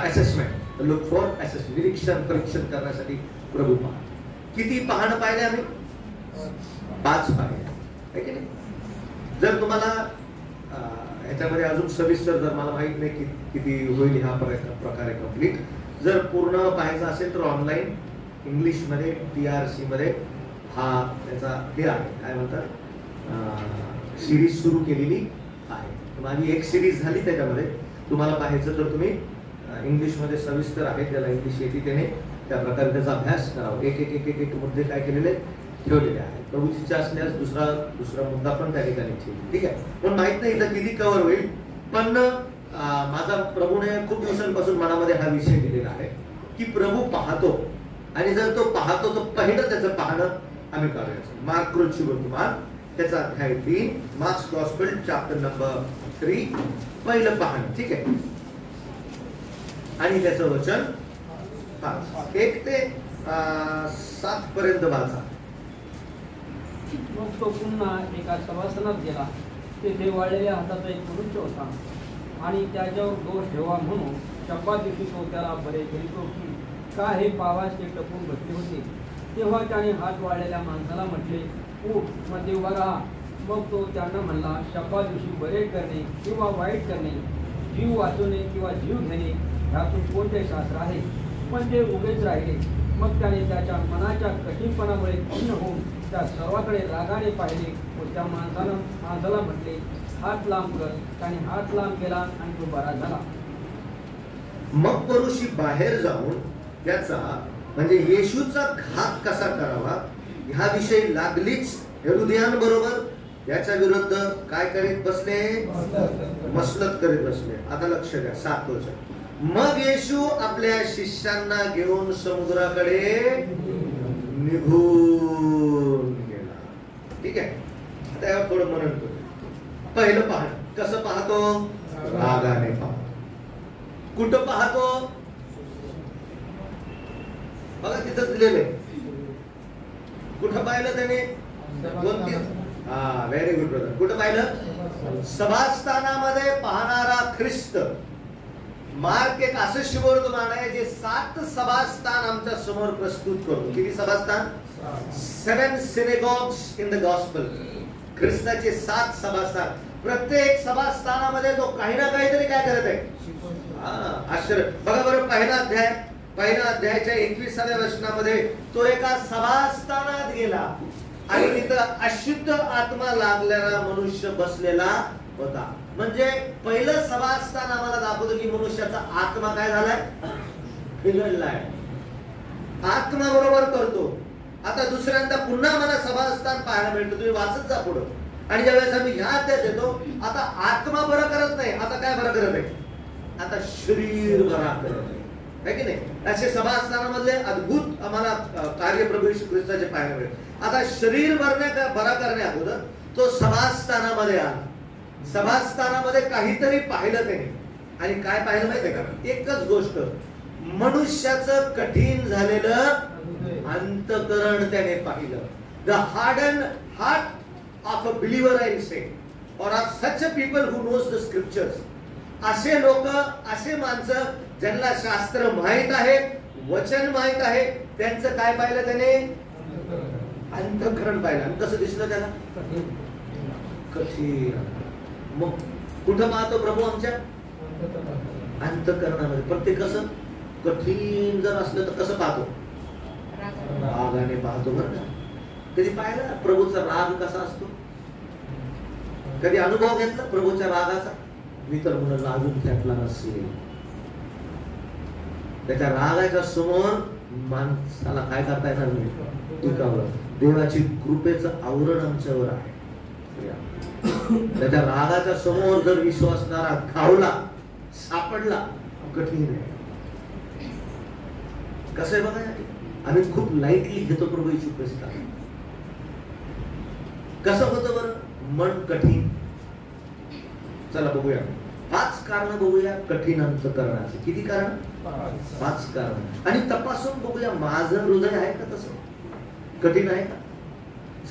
assessment, look for assessment, निरीक्षण परीक्षण करण्यासाठी प्रभू पाहतो. किती पाहणं पाहिले आम्ही? 5 पाहिले आहे की नाही. जर तुम्हाला ह्याच्यामध्ये अजून सविस्तर, जर मला माहित नाही किती होईल हा प्रकारे कंप्लीट, जर पूर्ण पाहायचं असेल तर ऑनलाईन इंग्लिशमध्ये TRC मध्ये हा त्याचा हे आहे, काय म्हणतात, सिरीज सुरू केलेली आहे. माझी एक सिरीज झाली, त्याच्यामध्ये तुम्हाला पाहायचं तर तुम्ही इंग्लिशमध्ये सविस्तर आहे, ज्याला इंग्लिश येते त्याने त्या प्रकारे त्याचा अभ्यास करावा. एक मुद्दे काय केलेले ठेवलेले आहेत. प्रभूची इच्छा असल्यास दुसरा मुद्दा पण त्या ठिकाणी ठेवला. ठीक आहे, पण माहित नाही इथं किती कव्हर होईल, पण माझा प्रभूने खूप दिवसांपासून मनामध्ये हा विषय दिलेला आहे की प्रभू पाहतो, आणि जर तो पाहतो तर पहिलं त्याचं पाहणं आम्ही करायचं. मार्क सुवर्तमान त्याचा अध्याय 3, मार्क्स गॉस्पेल चॅप्टर नंबर 3, पहिलं पाहणं. ठीक आहे, आणि त्याचं वचन 5, 1 ते 7 पर्यंत वाचा. मग तो पुन्हा एका सभासनात गेला. तेथे वाळलेल्या हाताचा एक मनुष्य होता, आणि त्याच्यावर दोष ठेवा म्हणून शब्दात दिवशी तो त्याला बरे करीतो की का हे पावाचे टपून बसले होते. तेव्हा त्याने हात वाढलेल्या माणसाला म्हटले, उठ, मध्ये उभा राहा. मग तो त्यांना म्हणला, शब्बा दिवशी बरे करणे किंवा वाईट करणे, जीव वाचवणे किंवा जीव घेणे, ह्यातून कोणते शास्त्र आहे? पण ते उभेच राहिले. मग त्याने त्याच्या मनाच्या कठीणपणामुळे खिन्न होऊन त्या सर्वाकडे रागाने पाहिले व त्या माणसाला म्हटले, हात लांब कर. त्याने हात लांब केला आणि तो बरा झाला. मग पुरुषी बाहेर जाऊन त्याचा म्हणजे येशूचा घात कसा करावा ह्याविषयी लागलीच हेरोदियांबरोबर त्याच्या विरुद्ध काय करीत बसले? मसलत करीत बसले. आता लक्ष द्या, 7 वचन. मग येशू आपल्या शिष्यांना घेऊन समुद्राकडे निघून गेला. ठीक आहे, आता यावर थोडं मनन करू. पहिलं पाहणं कसं पाहतो? रागाने पाहतो. कुठं पाहतो? बघा तिथं दिलेलं आहे. कुठं पाहिलं त्याने? Very good brother. कुठं पाहिलं? सभास्थानामध्ये पाहणारा ख्रिस्त. मार्क एक असं शुभवर्तमान आहे जे 7 सभास्थान आमच्या समोर प्रस्तुत करतो. किती सभास्थान? 7 synagogues in the gospel. ख्रिस्ताचे 7 सभास्थान. प्रत्येक सभास्थानामध्ये तो काही ना काहीतरी काय करत आहे? आश्चर्य. बघा बरं, पहिल्या अध्यायाच्या 21व्या वचनामध्ये तो एका सभास्थानात गेला आणि तिथं अशुद्ध आत्मा लागलेला मनुष्य बसलेला होता. म्हणजे पहिलं सभास्थान आम्हाला दाखवतो की मनुष्याचा आत्मा काय झालाय? बिघडलाय. आत्मा बरोबर करतो. आता दुसऱ्यांदा पुन्हा मला सभास्थान पाहायला मिळतं. तुम्ही वाचत जा पुढं. आणि ज्यावेळेस आम्ही ह्या अध्यायात येतो, आता आत्मा बरं करत नाही. आता काय बरं करत आहे? आता शरीर बरा करत आहे की नाही? असे सभास्थानामधले अद्भुत आम्हाला कार्य प्रभू येशू ख्रिस्ताचे पाहायला मिळेल. आता शरीर बरा करण्या अगोदर तो सभास्थानामध्ये आला. सभास्थानामध्ये काहीतरी पाहिलं त्याने. आणि काय पाहिलं माहितीये का? एकच गोष्ट, मनुष्याचं कठीण झालेलं अंतकरण त्याने पाहिलं. The harden heart of a believer I say, or of such a people who knows the scriptures. असे लोक, असे माणसं ज्यांना शास्त्र माहित आहे, वचन माहित आहे, त्यांचं काय पाहिलं त्याने? अंतकरण पाहिलं. आणि कसं दिसलं त्याला? कठीण. मग कुठं पाहतो प्रभू? आमच्या अंतकरणामध्ये. प्रत्येक कसं कठीण जर असलं तर कसं पाहतो? रागाने पाहतो. बरं का? कधी पाहिलं प्रभूचा राग कसा असतो? कधी अनुभव घेतला प्रभूच्या रागाचा? मी तर म्हणून अजून त्यातला नसेल. त्याच्या रागाच्या समोर माणसाला काय करता येणार नाही? टिकावं. देवाची कृपेचं आवरण आमच्यावर आहे. त्याच्या रागाच्या समोर जर विश्वासणारा खावला, सापडला, कठीण आहे. कसं आहे बघा, आम्ही खूप लाईटली घेतो प्रभू येशू ख्रिस्त. कसं होतं बरं? मन कठीण. चला बघूया, 5 कारण बघूया कठीण अंतकरणाचे. किती कारण? 5 कारण. आणि तपासून बघूया माझं हृदय आहे का तसं? कठीण आहे का?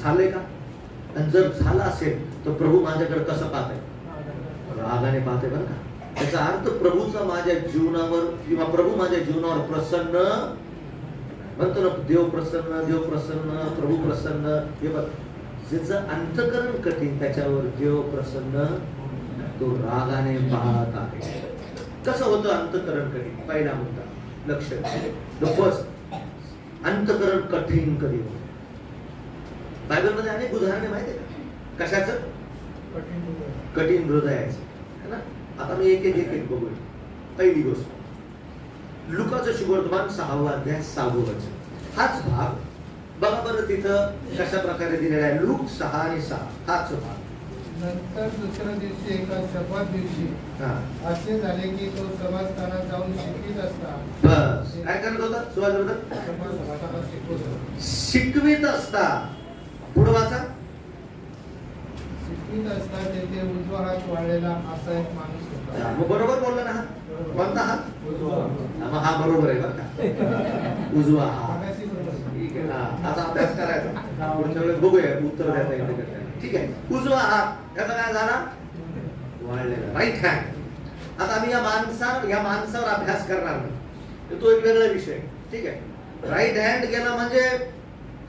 झालंय का? आणि जर झालं असेल तर प्रभू माझ्याकडे कसं पाहत आहे? रागाने पाहते. बरं का? त्याचा अर्थ प्रभूचा माझ्या जीवनावर किंवा प्रभू माझ्या जीवनावर प्रसन्न म्हणतो ना. देव प्रसन्न, देव प्रसन्न, प्रभू प्रसन्न. हे बघ, ज्याचं अंतकरण कठीण त्याच्यावर देव प्रसन्न, तो रागाने पाहत आहे. कसं होतं अंतकरण कठीण? पहिला मुद्दा लक्ष द्या. फर्स्ट, अंतकरण कठीण कधी होतं? बायबलमध्ये अनेक उदाहरणे माहिती आहे का? कशाचं? कठीण हृदयाचं. है ना? आता मी एक बघूया. पहिली गोष्ट, लुकाचं शुभवर्तमान 6वा अध्याय 6वं वचन. हाच भाग बघा बरं तिथं कशा प्रकारे दिलेला आहे. लूक 6 आणि 6 हाच भाग. नंतर दुसऱ्या दिवशी एका शब्दात दिवशी असे झाले की तो सभास्थानात जाऊन शिकवीत असता. बस काय करत होता? शिकवीत असता. पुढे वाचा. शिकवीत असता तेथे उजवा हात वाळलेला असा एक माणूस होता. मग बरोबर बोलला ना? कोणता हात? हा बरोबर आहे बरं का? उजवा हात. ठीक आहे. आता अभ्यास करायचा. पुढच्या वेळेस बघूया उत्तर द्यायचं येते. ठीक आहे. उजवा हात त्याचा काय झाला? वाळलेला. Right hand. आता आम्ही या माणसावर अभ्यास करणार नाही. तो एक वेगळा विषय. ठीक आहे. राईट हँड गेला म्हणजे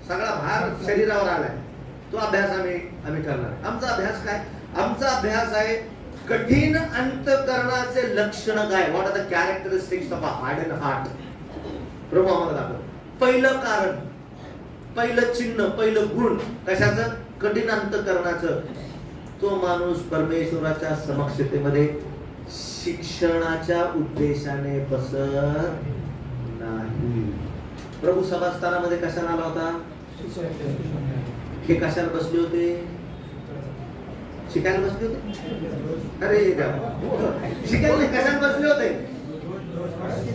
सगळा भार शरीरावर आलाय, तो अभ्यास आम्ही करणार. आमचा अभ्यास काय? आमचा अभ्यास आहे कठीण अंतःकरणाचे लक्षण काय. What are the characteristics of a harden heart. प्रभू आम्हाला दाखव. पहिलं कारण, पहिलं चिन्ह, पहिलं गुण कशाचं? कठीण अंतःकरणाचं. तो माणूस परमेश्वराच्या समक्षतेमध्ये शिक्षणाच्या उद्देशाने बसत नाही. प्रभू सभास्थानामध्ये कशाला आला होता? हे कशाला बसले होते? शिकायला बसले होते. अरे शिकायला कशाला बसले होते?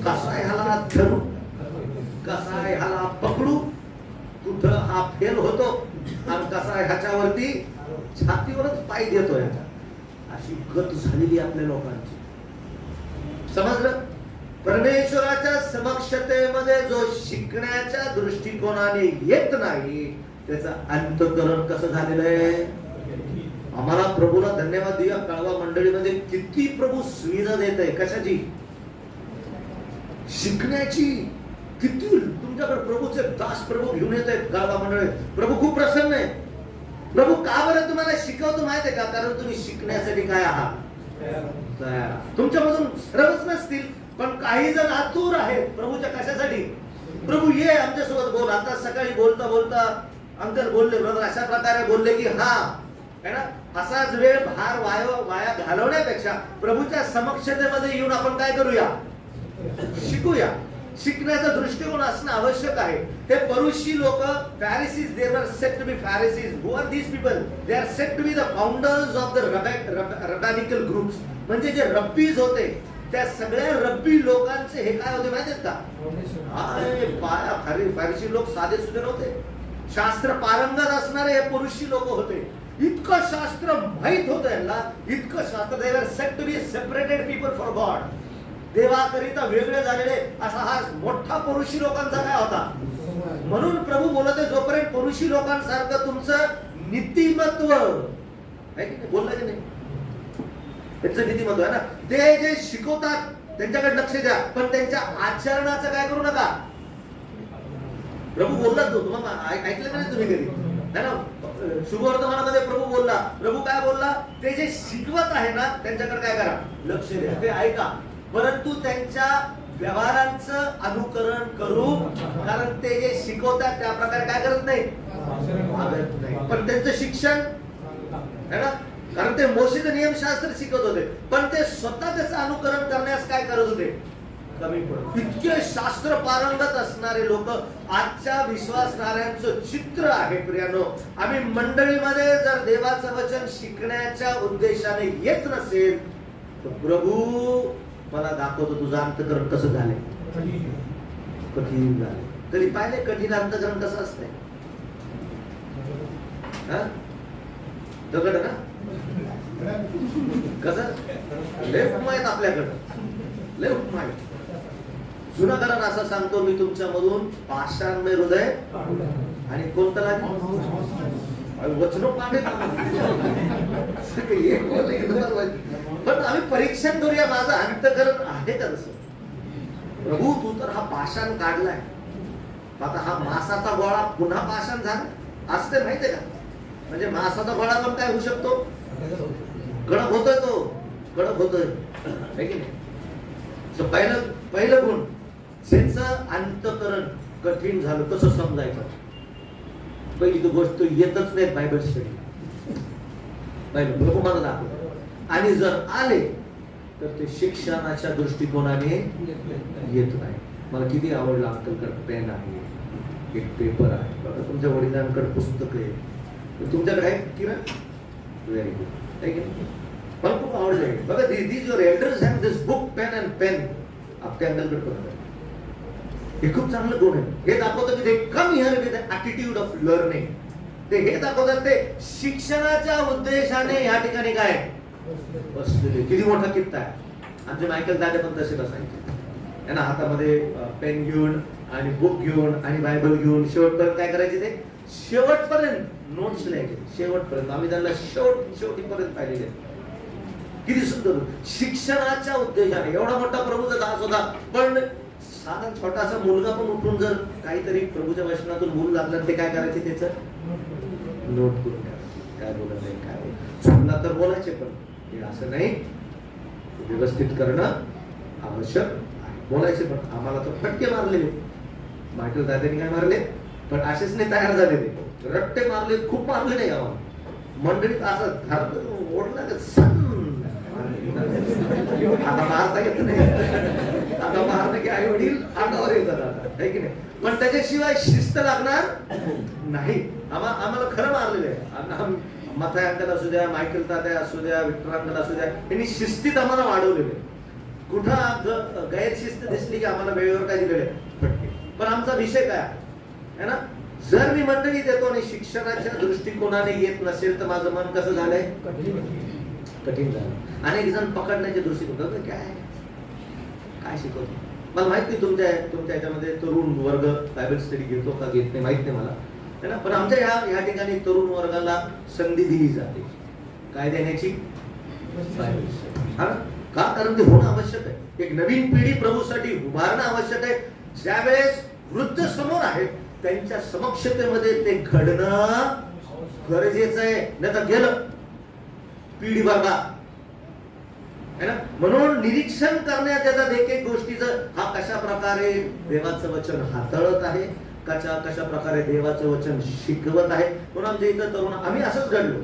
कसा ह्याला धरू, कसा ह्याला पकडू, कुठं हा फेल होतो आणि कसा ह्याच्यावरती छातीवरच पाय देतोय, अशी गत झालेली आपल्या लोकांची. समजलं? परमेश्वराच्या समक्षतेमध्ये जो शिकण्याच्या दृष्टिकोनाने येत नाही त्याचं अंतःकरण कसं झालेलं आहे? आम्हाला प्रभूला धन्यवाद देऊया. कळवा मंडळीमध्ये किती प्रभू सुविधा देत आहे. कशाची? शिकण्याची. किती तुमच्याकडे प्रभूचे दास प्रभू घेऊन येत आहेत कळवा मंडळी. प्रभू खूप प्रसन्न आहे. प्रभू का बरं तुम्हाला शिकवतो माहिती आहे का? कारण तुम्ही शिकण्यासाठी काय आहात? तुमच्यामधून सर्वच नसतील पण काही जण आतुर आहेत प्रभूच्या कशासाठी? प्रभू ये आमच्यासोबत बोल. आता सकाळी बोलता बोलता अंकल बोलले, ब्रदर अशा प्रकारे बोलले की हा है ना, असाच वेळ भार वाया घालवण्यापेक्षा प्रभूच्या समक्षतेमध्ये येऊन आपण काय करूया? शिकूया. शिकण्याचा दृष्टिकोन असणं आवश्यक आहे. हे परुषी लोक, फॅरिसीज, they were said to be Pharisees. Who are these people? They are said to be the founders of the rabbinical groups. म्हणजे जे रब्बीज होते त्या सगळ्या रब्बी लोकांचे हे काय होते माहिती आहेत का? फॅरिसी लोक साधे सुधे नव्हते. शास्त्र पारंगत असणारे हे पुरुषी लोक होते. इतकं शास्त्र माहित होतं यांना, इतकं शास्त्र. they were said to be separated people for God. देवाकरिता वेगळे झालेले असा हा मोठा पुरुषी लोकांचा काय होता. म्हणून प्रभू बोलत आहे जोपर्यंत पुरुषी लोकांसारखं तुमचं नीतिमत्व आहे की नाही, बोललं की नाही, त्याचं नीतिमत्व आहे ना, ते जे शिकवतात त्यांच्याकडे लक्ष द्या, पण त्यांच्या आचरणाचं काय करू नका. प्रभू बोलला तो तुम्हाला ऐकलं नाही तुम्ही कधी है ना? शुभवर्तमानामध्ये प्रभू बोलला. प्रभू काय बोलला? ते जे शिकवत आहे ना त्यांच्याकडे काय करा, लक्ष द्या, ते ऐका. परंतु त्यांच्या व्यवहारांचं अनुकरण करू, कारण ते जे शिकवतात त्या प्रकारे काय करत नाही, पण त्यांचं शिक्षण है ना, कारण ते मोशेचं नियमशास्त्र शिकवत होते पण ते स्वतः त्याचं अनुकरण करण्यास काय करत होते, कमी पडत. इतके शास्त्र पारंगत असणारे लोक आजच्या विश्वासणाऱ्यांचं चित्र आहे. प्रियानो, आम्ही मंडळीमध्ये जर देवाचं वचन शिकण्याच्या उद्देशाने येत नसेल तर प्रभू मला दाखवतो तुझं अंतःकरण कसं झालंय, कठीण झालंय. तरी पाहिले कठीण अंतःकरण कसं असतंय? दगड ना, कसं लय माहित आपल्याकडं, लय माहित. जुना करार असं सांगतो, मी तुमच्यामधून पाषाणमय हृदय आणि कोणतं वचन पाठे पण आम्ही परीक्षण करूया माझं अंतःकरण आहे का तसं. प्रभू तू तर हा पाषाण काढलाय, आता हा मासाचा गोळा पुन्हा पाषाण झाला असते माहितीये का? म्हणजे मासाचा गोळा पण काय होऊ शकतो, कडक होतोय, तो कडक होतोय है की नाही. पहिलं गुण, ज्याचं अंतःकरण कठीण झालं कसं समजायचं. पहिली तर गोष्ट येतच नाही बायबल स्टडी, बायबल प्रभू मला दाखव. आणि जर आले तर ते शिक्षणाच्या दृष्टिकोनाने येत नाही. मला किती आवडलं अंकलकडे पेन आहे, एक पेपर आहे, बघा तुमच्या वडिलांकडे पुस्तक आहे, तुमच्याकडे आहे की ना, व्हेरी गुड आहे की नाही. मला खूप आवडलंय. बघा these your elders have this book, pen and pen. आपल्या अंकलकडे बघा, हे खूप चांगलं गुण आहे. हे दाखवतं की ते come here with attitude of learning. ते हे दाखवतात ते शिक्षणाच्या उद्देशाने या ठिकाणी काय बसलेले. किती मोठा कित्ता आहे. आमचे मायकल दादा पण तसे बसायचे है ना, हातामध्ये पेन घेऊन आणि बुक घेऊन आणि बायबल घेऊन शेवटपर्यंत काय करायचे, ते शेवटपर्यंत नोट्स लिहायचे. शेवटपर्यंत आम्ही त्यांना शेवटीपर्यंत पाहिलेले. किती सुंदर शिक्षणाच्या उद्देशाने. एवढा मोठा प्रभूचा दास होता पण साधा छोटासा मुलगा पण उठून जर काहीतरी प्रभूच्या वचनातून बोलू लागला ते काय करायचे, त्याचं नोट करून ठेवायचे. काय बोलत आहे, काय चुकला तर बोलायचे, पण हे असं नाही, व्यवस्थित करणं आवश्यक आहे. बोलायचे पण आम्हाला तर फटके मारलेले, मायकल दादांनी काय मारले, पण असेच नाही तयार झालेले, रट्टे मारले, खूप मारले नाही आम्हाला. मंडळीत असं ओढला आता मारता येत नाही, आता मारलं की आई वडील अंगावर येतात आता, है की नाही. पण त्याच्याशिवाय शिस्त लागणार नाही. आम्हाला खरं मारलेलं आहे. मथाय अंकल असू द्या, मायकल तात्या असू द्या, विक्टर अंकल असू द्या, यांनी शिस्तीत आम्हाला वाढवलेले. कुठं गैरशिस्त दिसली की आम्हाला वेळेवर काय दिलेलं फटके. पण आमचा विषय काय आहे ना, जर मी मंडळी देतो आणि शिक्षणाच्या दृष्टिकोनाने येत नसेल तर माझं मन कसं झालंय, कठीण झालं. अनेक जण पकडण्याच्या दृष्टिकोन काय शिकवतो मला माहित नाही. तुमच्या ह्याच्यामध्ये तरुण वर्ग बायबल स्टडी घेतो का घेत नाही माहित नाही मला, है ना. पण आमच्या या ठिकाणी तरुण वर्गाला संधी दिली जाते काय देण्याची, बायबल स्टडी. हा का, कारण ते होणं आवश्यक आहे. एक नवीन पिढी प्रभूसाठी उभारणं आवश्यक आहे. ज्यावेळेस वृद्ध समोर आहेत त्यांच्या समक्षतेमध्ये ते घडणं गरजेचं आहे, नाही तर गेलं पिढी बरबाद, है ना. म्हणून निरीक्षण करण्यात येतात एक एक गोष्टीचं. हा कशा प्रकारे देवाचं वचन हाताळत आहे, कशा प्रकारे देवाचं वचन शिकवत आहे. म्हणून आमच्या इथं तरुण आम्ही असंच घडलो.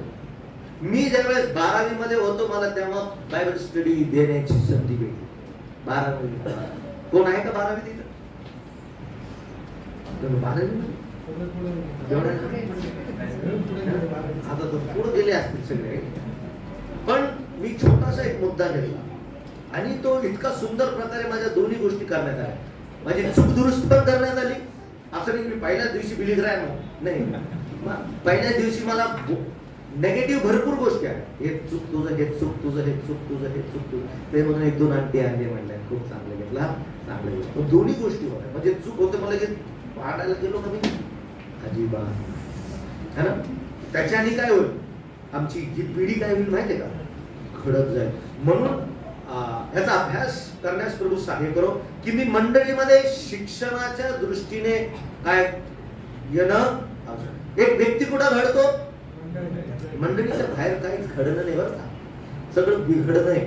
मी ज्यावेळेस 12वी मध्ये होतो मला तेव्हा बायबल स्टडी देण्याची संधी भेटली. 12वी कोण आहे का 12वी तिथं? 12वी आता तर पुढे गेले असतील सगळे. पण मी छोटासा एक मुद्दा घेतला आणि तो इतका सुंदर प्रकारे माझ्या दोन्ही गोष्टी करण्यात आल्या. माझी चूक दुरुस्त पण करण्यात आली. असं नाही मी पहिल्याच दिवशी बिलीग्राय नाही, पहिल्याच दिवशी मला नेगेटिव्ह भरपूर गोष्टी आहेत. हे चूक तुझं, हे चूक तुझं, हे चूक तुझं, हे चूक तुझं. ते म्हणून 1-2 अंडे आणले म्हणले, खूप चांगले घेतला, चांगले घेतला. दोन्ही गोष्टी होत्या. म्हणजे चूक होते मला की पाडायला गेलो का मी अजिबात, है ना. त्याच्याने काय होईल, आमची ही पिढी काय होईल माहितीये का, घडत जाईल. म्हणून ह्याचा अभ्यास करण्यास प्रभू सहाय्य करो की मी मंडळीमध्ये शिक्षणाच्या दृष्टीने काय येणं. एक व्यक्ती कुठं घडतो, मंडळीच्या बाहेर काहीच घडणं नाही बरं का, सगळं बिघडणं आहे.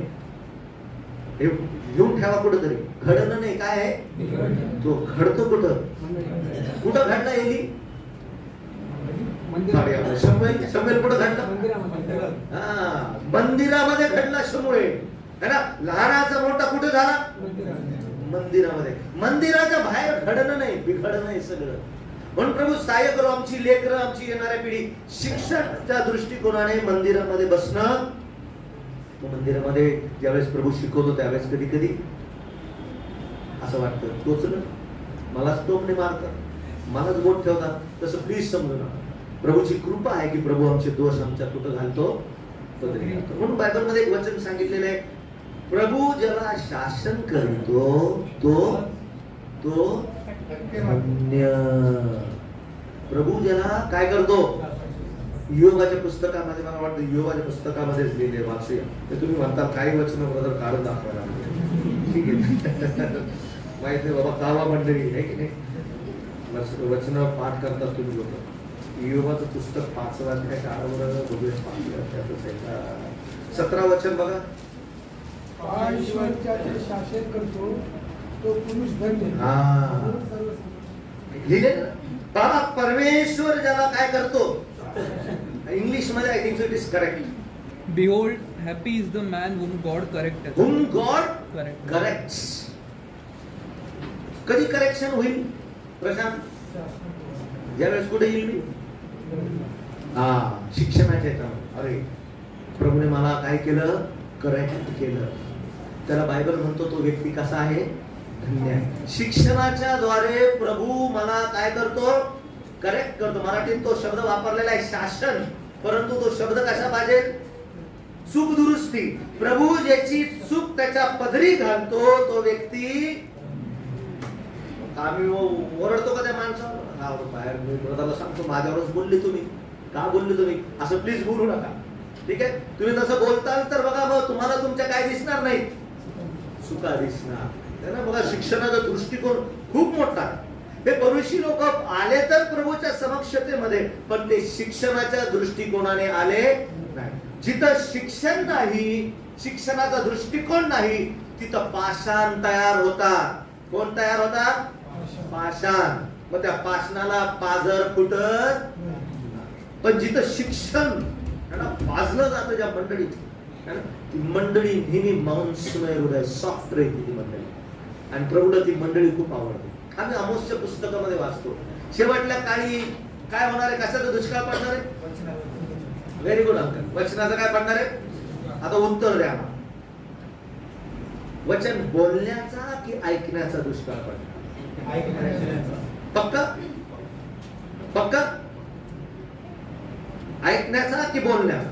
हे घेऊन ठेवा कुठंतरी, घडणं नाही. काय आहे तो घडतो कुठं, कुठं घडला येईल शमुएल कुठं घडला, मंदिरामध्ये घडला शमुएल, है ना. लहानाचा मोठा कुठे झाला, मंदिरामध्ये. मंदिराच्या बाहेर घडणं नाही, बिघडणं नाही सगळं. म्हणून प्रभू सहाय्य करो आमची लेकरं, आमची येणाऱ्या पिढी शिक्षणाच्या दृष्टिकोनाने मंदिरामध्ये बसणं. तो मंदिरामध्ये ज्यावेळेस प्रभू शिकवतो त्यावेळेस कधी कधी असं वाटतं टोचलं, मलाच टोपणे मारतात, मलाच बोट ठेवतात. तसं प्लीज समजू नका. प्रभूची कृपा आहे की प्रभू आमचे दोष आमच्या कुठं घालतो. म्हणून बायबल मध्ये एक वचन सांगितलेलं आहे, प्रभू ज्याला शासन करीतो तो धन्य. प्रभू ज्याला काय करतो, योगाच्या पुस्तकामध्ये मला वाटतं योगाच्या पुस्तकामध्येच लिहिले, वाचूया. ते तुम्ही म्हणता काही वचन ब्रदर काढून दाखवायला, ठीक आहे. माहिती बाबा कावा मंडळी आहे की नाही, वचन पाठ करतात तुम्ही लोक. योगाचं पुस्तक 5वा अध्याय काढावर बघूया. 5व्या अध्यायाचं 17 वचन बघा. शासन करतो तो पुरुष धन्य. लिहिले बाबा परमेश्वर ज्याला काय करतो. इंग्लिश मध्ये I think it is correct. Behold, happy is the man whom God correcteth. Whom God corrects. कधी करेक्शन होईल प्रशांत, ज्यावेळेस कुठे येईल मी शिक्षणाच्या याच्यामध्ये. अरे प्रभूने मला काय केलं, करेक्ट केलं. त्याला बायबल म्हणतो तो व्यक्ती कसा आहे, धन्य आहे. शिक्षणाच्या द्वारे प्रभू मला काय करतो, करेक्ट करतो. मराठीत तो शब्द वापरलेला आहे शासन, परंतु तो शब्द कसा पाहिजे, चूक दुरुस्ती. प्रभू ज्याची चूक त्याच्या पदरी घालतो तो व्यक्ती. आम्ही ओरडतो का त्या माणसावर, बाहेर मी ब्रदरला सांगतो माझ्यावरच बोलले तुम्ही, का बोलले तुम्ही, असं प्लीज बोलू नका. ठीक आहे, तुम्ही तसं बोलताल तर बघा मग तुम्हाला तुमच्या काय दिसणार नाही, चुका दिसणार. है ना. बघा शिक्षणाचा दृष्टिकोन खूप मोठा आहे. हे परदेशी लोक आले तर प्रभूच्या समक्षतेमध्ये, पण ते शिक्षणाच्या दृष्टिकोनाने आले नाही. जिथं शिक्षण नाही, शिक्षणाचा दृष्टिकोन नाही, तिथं पाषाण तयार होतात. कोण तयार होता? पाषाण. मग त्या पाषाणाला पाजर फुटत. पण जिथं शिक्षण पाजलं जातं ज्या मंडळीत, ती मंडळी नेहमी मांसमय हृदय, सॉफ्ट राहते ती मंडळी. आणि प्रभूला ती मंडळी खूप आवडते. आम्ही आमोसच्या पुस्तकामध्ये वाचतो, शेवटल्या काळी काय होणार आहे, कशाचा दुष्काळ पडणार आहे? Very good uncle. वचनाचं काय पडणार आहे? आता उत्तर द्या. वचन बोलण्याचा की ऐकण्याचा दुष्काळ पडणार? पक्का पक्का? ऐकण्याचा की बोलण्याचा?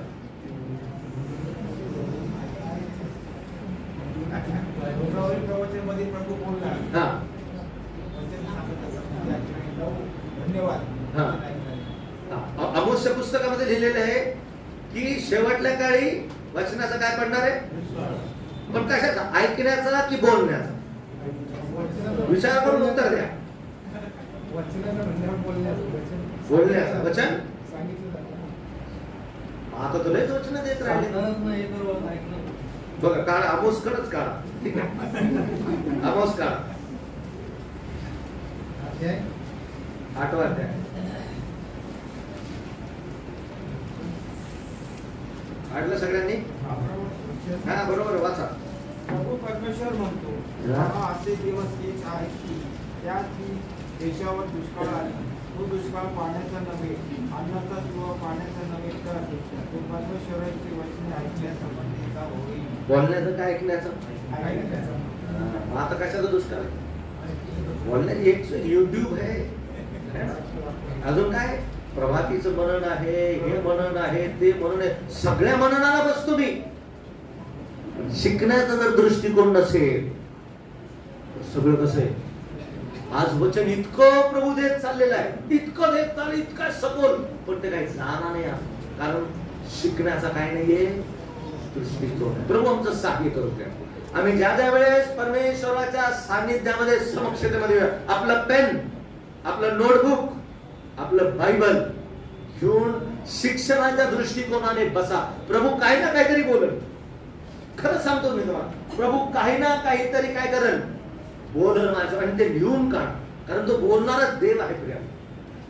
आमोसच्या पुस्तकामध्ये लिहिलेलं आहे की शेवटल्या काळी वचनाचं काय पडणार आहे? पण कशाचा? ऐकण्याचा की बोलण्याचा? विचार करून उत्तर द्या. बोलण्याचा. वचन आता तुलाच वचन देत राहिले. बघा काढा, आमोस कडच काढा. ठीक आहे, आमोस काढा. 8वा अध्याय. काढलं सगळ्यांनी? हा बरोबर, वाचा. प्रभू परमेश्वर म्हणतो, पहा असे दिवस येत आहेत की त्या देशावर दुष्काळ आला. तो दुष्काळ पाण्याचा नव्हे, अन्नाचा किंवा पाण्याचा नव्हे, तर तो परमेश्वराची वचने ऐकण्यासंबंधीचा होईल. बोलण्याचं काय ऐकण्याचं? आता कशाचा दुष्काळ? बोलण्याची एक युट्यूब आहे. अजून काय प्रभातीचं मनन आहे, हे मनन आहे, ते मनन आहे. सगळ्या मननाला बसतो मी. शिकण्याचा जर दृष्टिकोन नसेल तर सगळं कसं आहे? आज वचन इतकं प्रभू देत चाललेलं आहे, इतकं देत चाललं, इतका सखोल, पण ते काही जाणार नाही. कारण शिकण्याचा काय नाहीये दृष्टिकोन. प्रभू आमचं साथी करतोय. आम्ही ज्या ज्या वेळेस परमेश्वराच्या सानिध्यामध्ये, समक्षतेमध्ये आपलं पेन, आपलं नोटबुक, आपलं बायबल घेऊन शिक्षणाच्या दृष्टिकोनाने बसा. प्रभू काही ना काहीतरी बोलल. खरं सांगतो मी तुम्हाला, प्रभू काही ना काहीतरी काय करेल, बोलल माझं. आणि ते लिहून काढ, कारण तो बोलणारा देव आहे प्रिया.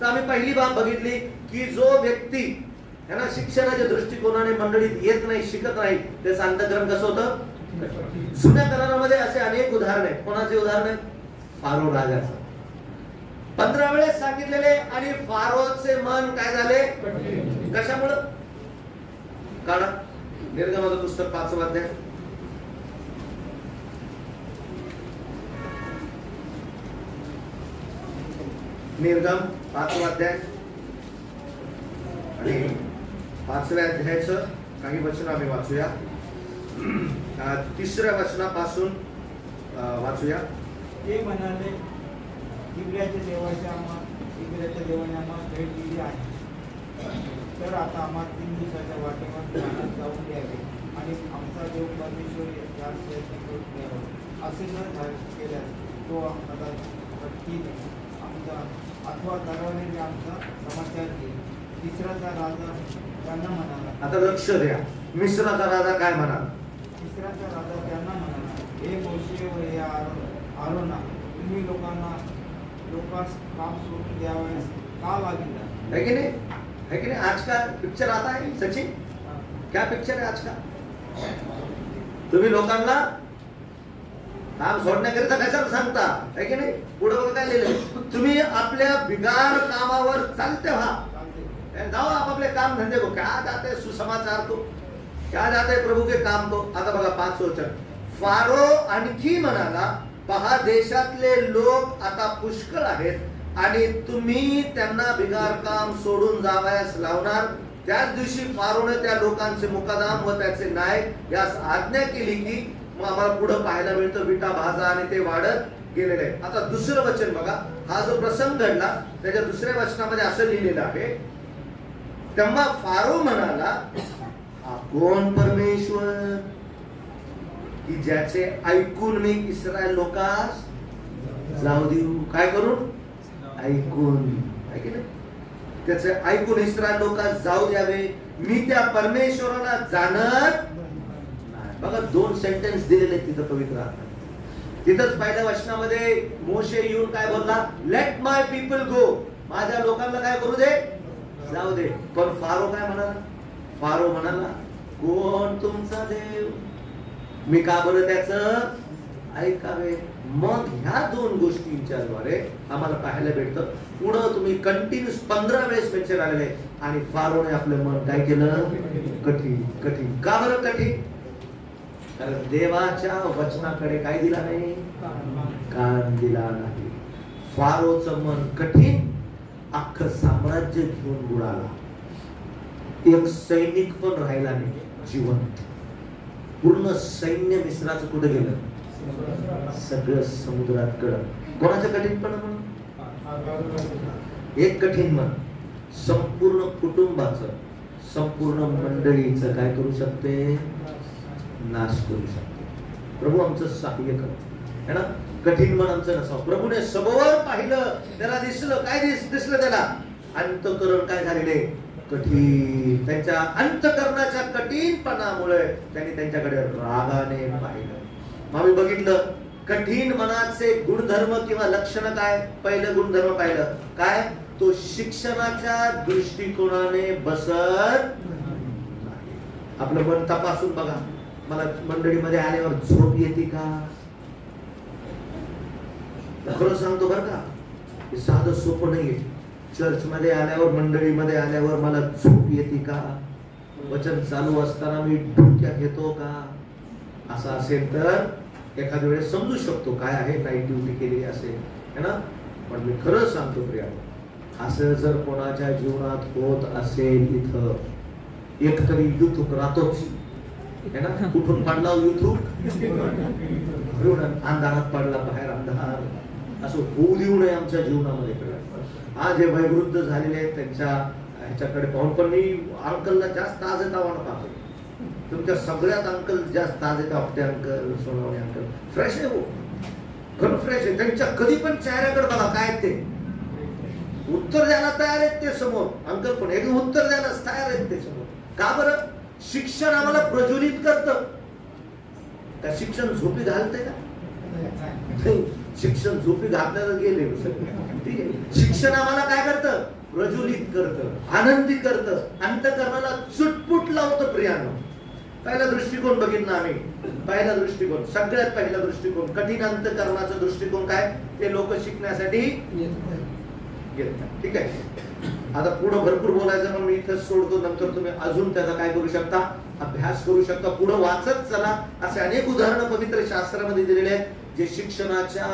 तर आम्ही पहिली बाब बघितली की जो व्यक्ती है ना शिक्षणाच्या दृष्टिकोनाने मंडळीत येत नाही, शिकत नाही, त्याचं अंतःकरण कसं होतं? जुन्या करारामध्ये असे अनेक उदाहरण आहेत. कोणाचे उदाहरण आहेत? फारो राजाचं 15 वेळेस सांगितलेले. आणि फारोचे मन काय झाले? कशामुळं? काढा निर्गमाचं पुस्तक 5वा अध्याय. निर्गम 5वा अध्याय आणि 5व्या अध्यायाचं काही वचन आम्ही वाचूया. 3ऱ्या वचनापासून वाचूया. ते म्हणाले, इब्राच्या देवाने आम्हाला भेट दिली आहे, तर आता आम्हाला 3 दिवसाच्या वाटेवर रानात जाऊन द्यावे आणि आमचा देव परमेश्वर यास प्रयत्न करून द्यावा. असे न केल्यास तो आमचा अथवा दरवाने आमचा समाचार घेईल. तिसराचा राजा त्यांना म्हणाला. आता लक्ष द्या, मिस्राचा राजा काय म्हणाला? तिसराचा राजा त्यांना म्हणाला, हे मोशे व हे आरोना, तुम्ही लोकांस काम सोडून द्यावयास का लागिला? है की नाही? है की नाही? आज का पिक्चर आता है सचिन, क्या पिक्चर है आज का? तुम्ही लोकांना काम सोडण्याकरिता कशाला सांगता? है की नाही? पुढे बघा काय लिहिलंय, तुम्ही आपल्या बिगार कामावर चालते व्हा. जाओ आप अपने काम धंधे को. क्या जाते सुसमाचार को, क्या जाते प्रभू के काम को. आता बघा 5 वचन. फारो आणखी म्हणाला, पहा देशातले लोक आता पुष्कळ आहेत आणि तुम्ही त्यांना बिगार काम सोडून जावयास लावणार. त्याच दिवशी फारोने त्या लोकांचे मुकादाम व त्याचे नायक यास आज्ञा केली की मग आम्हाला पुढे पाहायला मिळतं विटा भाजा आणि ते वाढत गेलेले. आता दुसरं वचन बघा. हा जो प्रसंग घडला त्याच्या दुसऱ्या वचनामध्ये असं लिहिलेलं आहे, तेव्हा फारो म्हणाला, हा कोण परमेश्वर? की ज्याचे ऐकून मी इस्रायल लोकांस जाऊ देऊ. काय करून? ऐकून. ऐक ना, त्याचे ऐकून इस्रायल लोकांस जाऊ द्यावे, मी त्या परमेश्वराला जाणत नाही. बघा 2 सेंटेन्स दिलेले तिथं पवित्र आत्म्याने. तिथंच पहिल्या वचनामध्ये मोशे येऊन काय बोलला? Let my people go. माझ्या लोकांना काय करू दे? जाऊ दे. पण फारो काय म्हणाला? फारो म्हणाला, कोण तुमचा देव? मी का बरं त्याचं ऐकावे? मग ह्या 2 गोष्टींच्या द्वारे आम्हाला पाहायला भेटतं. पुढं तुम्ही कंटिन्यूस 15 वेळेस मेन्शन आलेले. आणि फारोने आपलं मन काय केलं? कठीण. कठीण. का बरं कठीण? कारण देवाच्या वचनाकडे काय दिला नाही? कान दिला नाही. फारोचं मन कठीण, अख्खं साम्राज्य घेऊन बुडाला. एक सैनिक पण राहिला नाही जिवंत. पूर्ण सैन्य मिस्राचं कुठे गेलं? सगळं समुद्रात गळलं. कोणाचं कठीण पण? एक कठीण मन संपूर्ण कुटुंबाचं, संपूर्ण मंडळीचं काय करू शकते? नाश करू शकते. प्रभू आमचं सहाय्य कर है ना. कठीण मन आमचं नसावं. प्रभूने सबवर पाहिलं, त्याला दिसलं. काय दिसलं त्याला? अंतःकरण काय झालेले? कठीण. त्यांच्या अंतःकरणाच्या कठीणपणामुळे त्यांनी त्यांच्याकडे रागाने पाहिलं. आम्ही बघितलं कठीण मनाचे गुणधर्म किंवा लक्षण काय? पहिलं गुणधर्म पाहिलं काय? तो शिक्षणाच्या दृष्टिकोनाने बसत नाही. आपलं मन तपासून बघा. मला मंडळीमध्ये आल्यावर झोप येते का? खरं सांगतो बरं का, हे साधं सोपं नाहीये. चर्च मध्ये आल्यावर, मंडळीमध्ये आल्यावर मला झोप येते का? वचन चालू असताना मी डुलक्या घेतो का? असं असेल तर एखाद्या वेळेस समजू शकतो काय आहे, नाईट ड्युटी केलेली असेल है ना. पण मी खरं सांगतो प्रिया, असं जर कोणाच्या जीवनात होत असेल, इथं एकतरी युथूक राहतोच है ना. कुठून पडला युथूक? अंधारात पडला, बाहेर अंधार. असं होऊ देऊ नये आमच्या जीवनामध्ये. आज हे वयोवृद्ध झालेले आहेत त्यांच्या ह्याच्याकडे पाहून पण मी अंकलला जास्त ताजेतवानं पाहतो. तुमच्या सगळ्यात अंकल जास्त ताजे Apte uncle, Sonawane uncle fresh आहे. हो खरं फ्रेश आहे. त्यांच्या कधी पण चेहऱ्याकडे बघा काय ते उत्तर द्यायला तयार आहेत ते समोर. अंकल पण एक उत्तर द्यायला तयार आहेत ते समोर. का बरं? शिक्षण आम्हाला प्रज्वलित करतं. का शिक्षण झोपी घालतंय का? शिक्षण झोपी घातल्याला गेले. ठीक आहे. शिक्षण आम्हाला काय करतं? प्रज्वलित करतं, आनंदी करतं, अंतःकरणाला चुटपुट लावतं. प्रियानो, पहिला दृष्टिकोन बघितला आम्ही. पहिला दृष्टिकोन, सगळ्यात पहिला दृष्टिकोन कठीण अंतःकरणाचा दृष्टिकोन काय? ते लोक शिकण्यासाठी येतात. ठीक आहे. आता पुढे भरपूर बोलायचं पण मी इथं सोडतो. नंतर तुम्ही अजून त्याचा काय करू शकता? अभ्यास करू शकता. पुढे वाचत चला. असे अनेक उदाहरणं पवित्र शास्त्रामध्ये दिलेले आहेत जे शिक्षणाच्या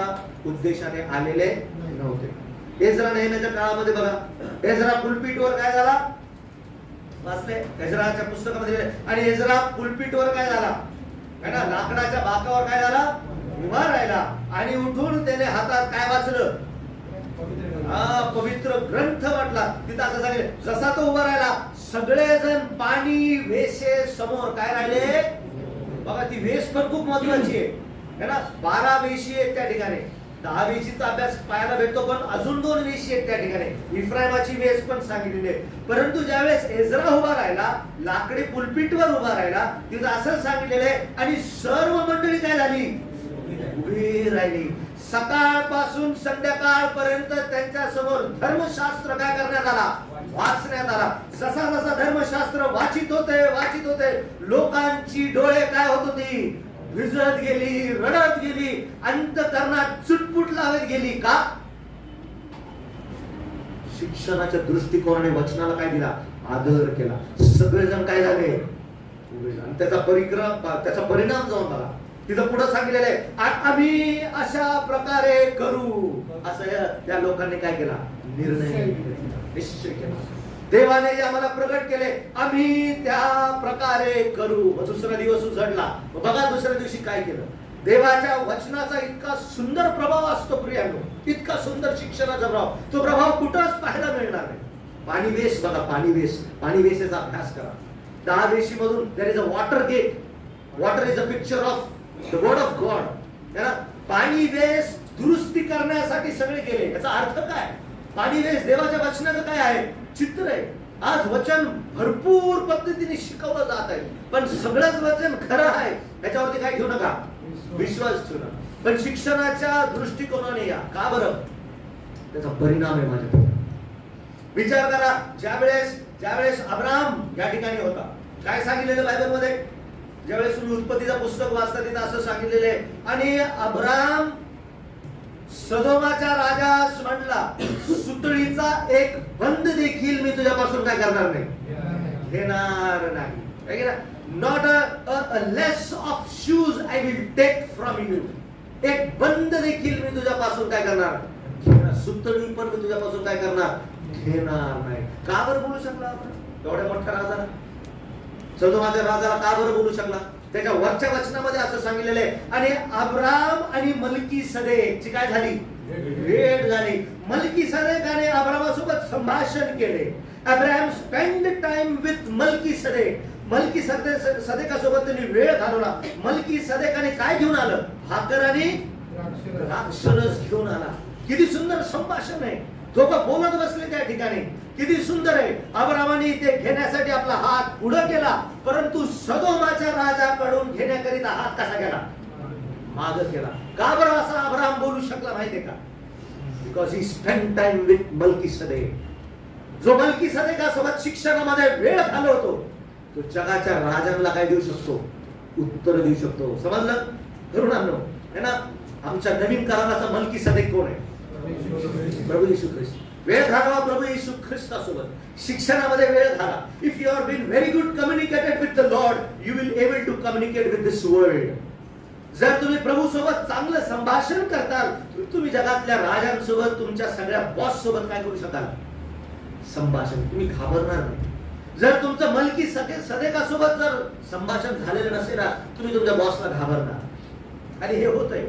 उद्देशाने आलेले नव्हते. एजरा नेहमीच्या काळामध्ये बघा, एजरा पुलपीटवर काय झाला? वाचले एजराच्या पुस्तकामध्ये. आणि एजरा पुलपीटवर काय झाला है ना, लाकडाच्या बाकावर काय झाला? उभा राहिला. आणि उठून त्याने हातात काय वाचलं? पवित्र ग्रंथ वाटला. तिथं असं सांगितलं, जसा तो उभा राहिला सगळेजण पाणी वेशे समोर काय राहिले? बघा ती वेश पण खूप महत्वाची आहे ना. 12 वेशी आहेत त्या ठिकाणी. 10 वेशीचा अभ्यास पाहायला भेटतो, पण अजून 2 वेशी आहेत त्या ठिकाणी. इफ्रायमाची वेश पण सांगितलेली आहे. परंतु ज्यावेळेस एजरा उभा राहिला, लाकडी पुलपीटवर उभा राहिला, तिथं असं सांगितलेलं आहे आणि सर्व मंडळी काय झाली? उभी राहिली. सकाळपासून संध्याकाळपर्यंत त्यांच्या समोर धर्मशास्त्र काय करण्यात आला? वाचण्यात आला. जसा जसा धर्मशास्त्र वाचित होते लोकांची डोळे काय होत होती? भिजत गेली, रडत गेली, अंतःकरणात चुटपुट लावत गेली. का? शिक्षणाच्या दृष्टिकोनाने वचनाला काय दिला? आदर केला. सगळेजण काय झाले? आणि त्याचा परिणाम जाऊन बघा. तिथं पुढे सांगितलेलं आहे, आम्ही अशा प्रकारे करू असं त्या लोकांनी काय केला? निर्णय निश्चय केला. देवाने जे आम्हाला प्रगट केले आम्ही त्या प्रकारे करू. दुसरा दिवस उजडला. बघा दुसऱ्या दिवशी काय केलं? देवाच्या वचनाचा इतका सुंदर प्रभाव असतो प्रियांनो, इतका सुंदर शिक्षणाचा प्रभाव. तो प्रभाव कुठंच पाहायला मिळणार नाही. पाणीवेश बघा, पाणीवेशचा अभ्यास करा. 10 वेशी मधून there is a water gate. Water is a picture of the word of God. पाणी वेस दुरुस्ती करण्यासाठी सगळे केले. याचा अर्थ काय? पाणी वेस देवाच्या वचनाचं काय आहे? चित्र आहे. आज वचन भरपूर पद्धतीने शिकवलं जात आहे, पण सगळंच वचन खरं आहे याच्यावरती काय ठेवू नका, विश्वास ठेवू नका. पण शिक्षणाच्या दृष्टिकोनाने या. का बरं? त्याचा परिणाम आहे माझ्या. विचार करा, ज्यावेळेस अब्राहम या ठिकाणी होता, काय सांगितलेलं बायबल मध्ये? ज्यावेळेस तुम्ही उत्पत्तीचं पुस्तक वाचता तिथं असं सांगितलेलं आहे, आणि अब्राहम सदोमाच्या राजास म्हणला, सुतळीचा एक बंद देखील मी तुझ्यापासून काय करणार नाही, घेणार नाही. Not a lace of shoes I will take from you. एक बंद देखील मी तुझ्यापासून काय करणार, सुतळी पण मी तुझ्यापासून काय करणार, घेणार नाही. का बरं बोलू शकला एवढ्या मोठ्या राजाला? सदोमाच्या राजाला का बरं बोलू शकला? त्याच्या वरच्या वचनामध्ये असं सांगितलेलं आहे, आणि अब्राम आणि मलकीसदेकची काय झाली, भेट झाली. मलकीसदेकाने अब्रामासोबत संभाषण केले. Abraham spend time with Melchizedek. मलकीसदेकासोबत त्यांनी वेळ घालवला. मलकीसदेकाने काय घेऊन आलं? भाकर आणि द्राक्षरस घेऊन आला. किती सुंदर संभाषण आहे. दोघं बोलत बसले त्या ठिकाणी. किती सुंदर आहे. अब्रामाने ते घेण्यासाठी आपला हात पुढे केला, परंतु सदोमाच्या राजाकडून घेण्याकरिता हात कसा गेला, मागे केला. का बरं असा अब्राम बोलू शकला माहितीये का? Because he spend time with Melchizedek. जो मलकीसदेकासोबत शिक्षणामध्ये वेळ घालवतो, तो जगाच्या राजांना काय देऊ शकतो, उत्तर देऊ शकतो. समजलं तरुणांनो? है ना? आमच्या नवीन कराराचा मलकीसदेक कोण आहे? प्रभू येशू ख्रिस्त. वेळ घालवा प्रभू येशू ख्रिस्तासोबत. शिक्षणामध्ये वेळ घाला. If you are been very good communicated with the Lord, you will able to communicate with this world. जर तुम्ही प्रभू सोबत चांगलं संभाषण करताल, तुम्ही जगातल्या राजांसोबत, तुमच्या सगळ्या बॉस सोबत काय करू शकाल, संभाषण. तुम्ही घाबरणार नाही. जर तुमचं मलकीसदेकासोबत जर संभाषण झालेलं नसेल, तुम्ही तुमच्या बॉसला घाबरणार. आणि हे होत आहे.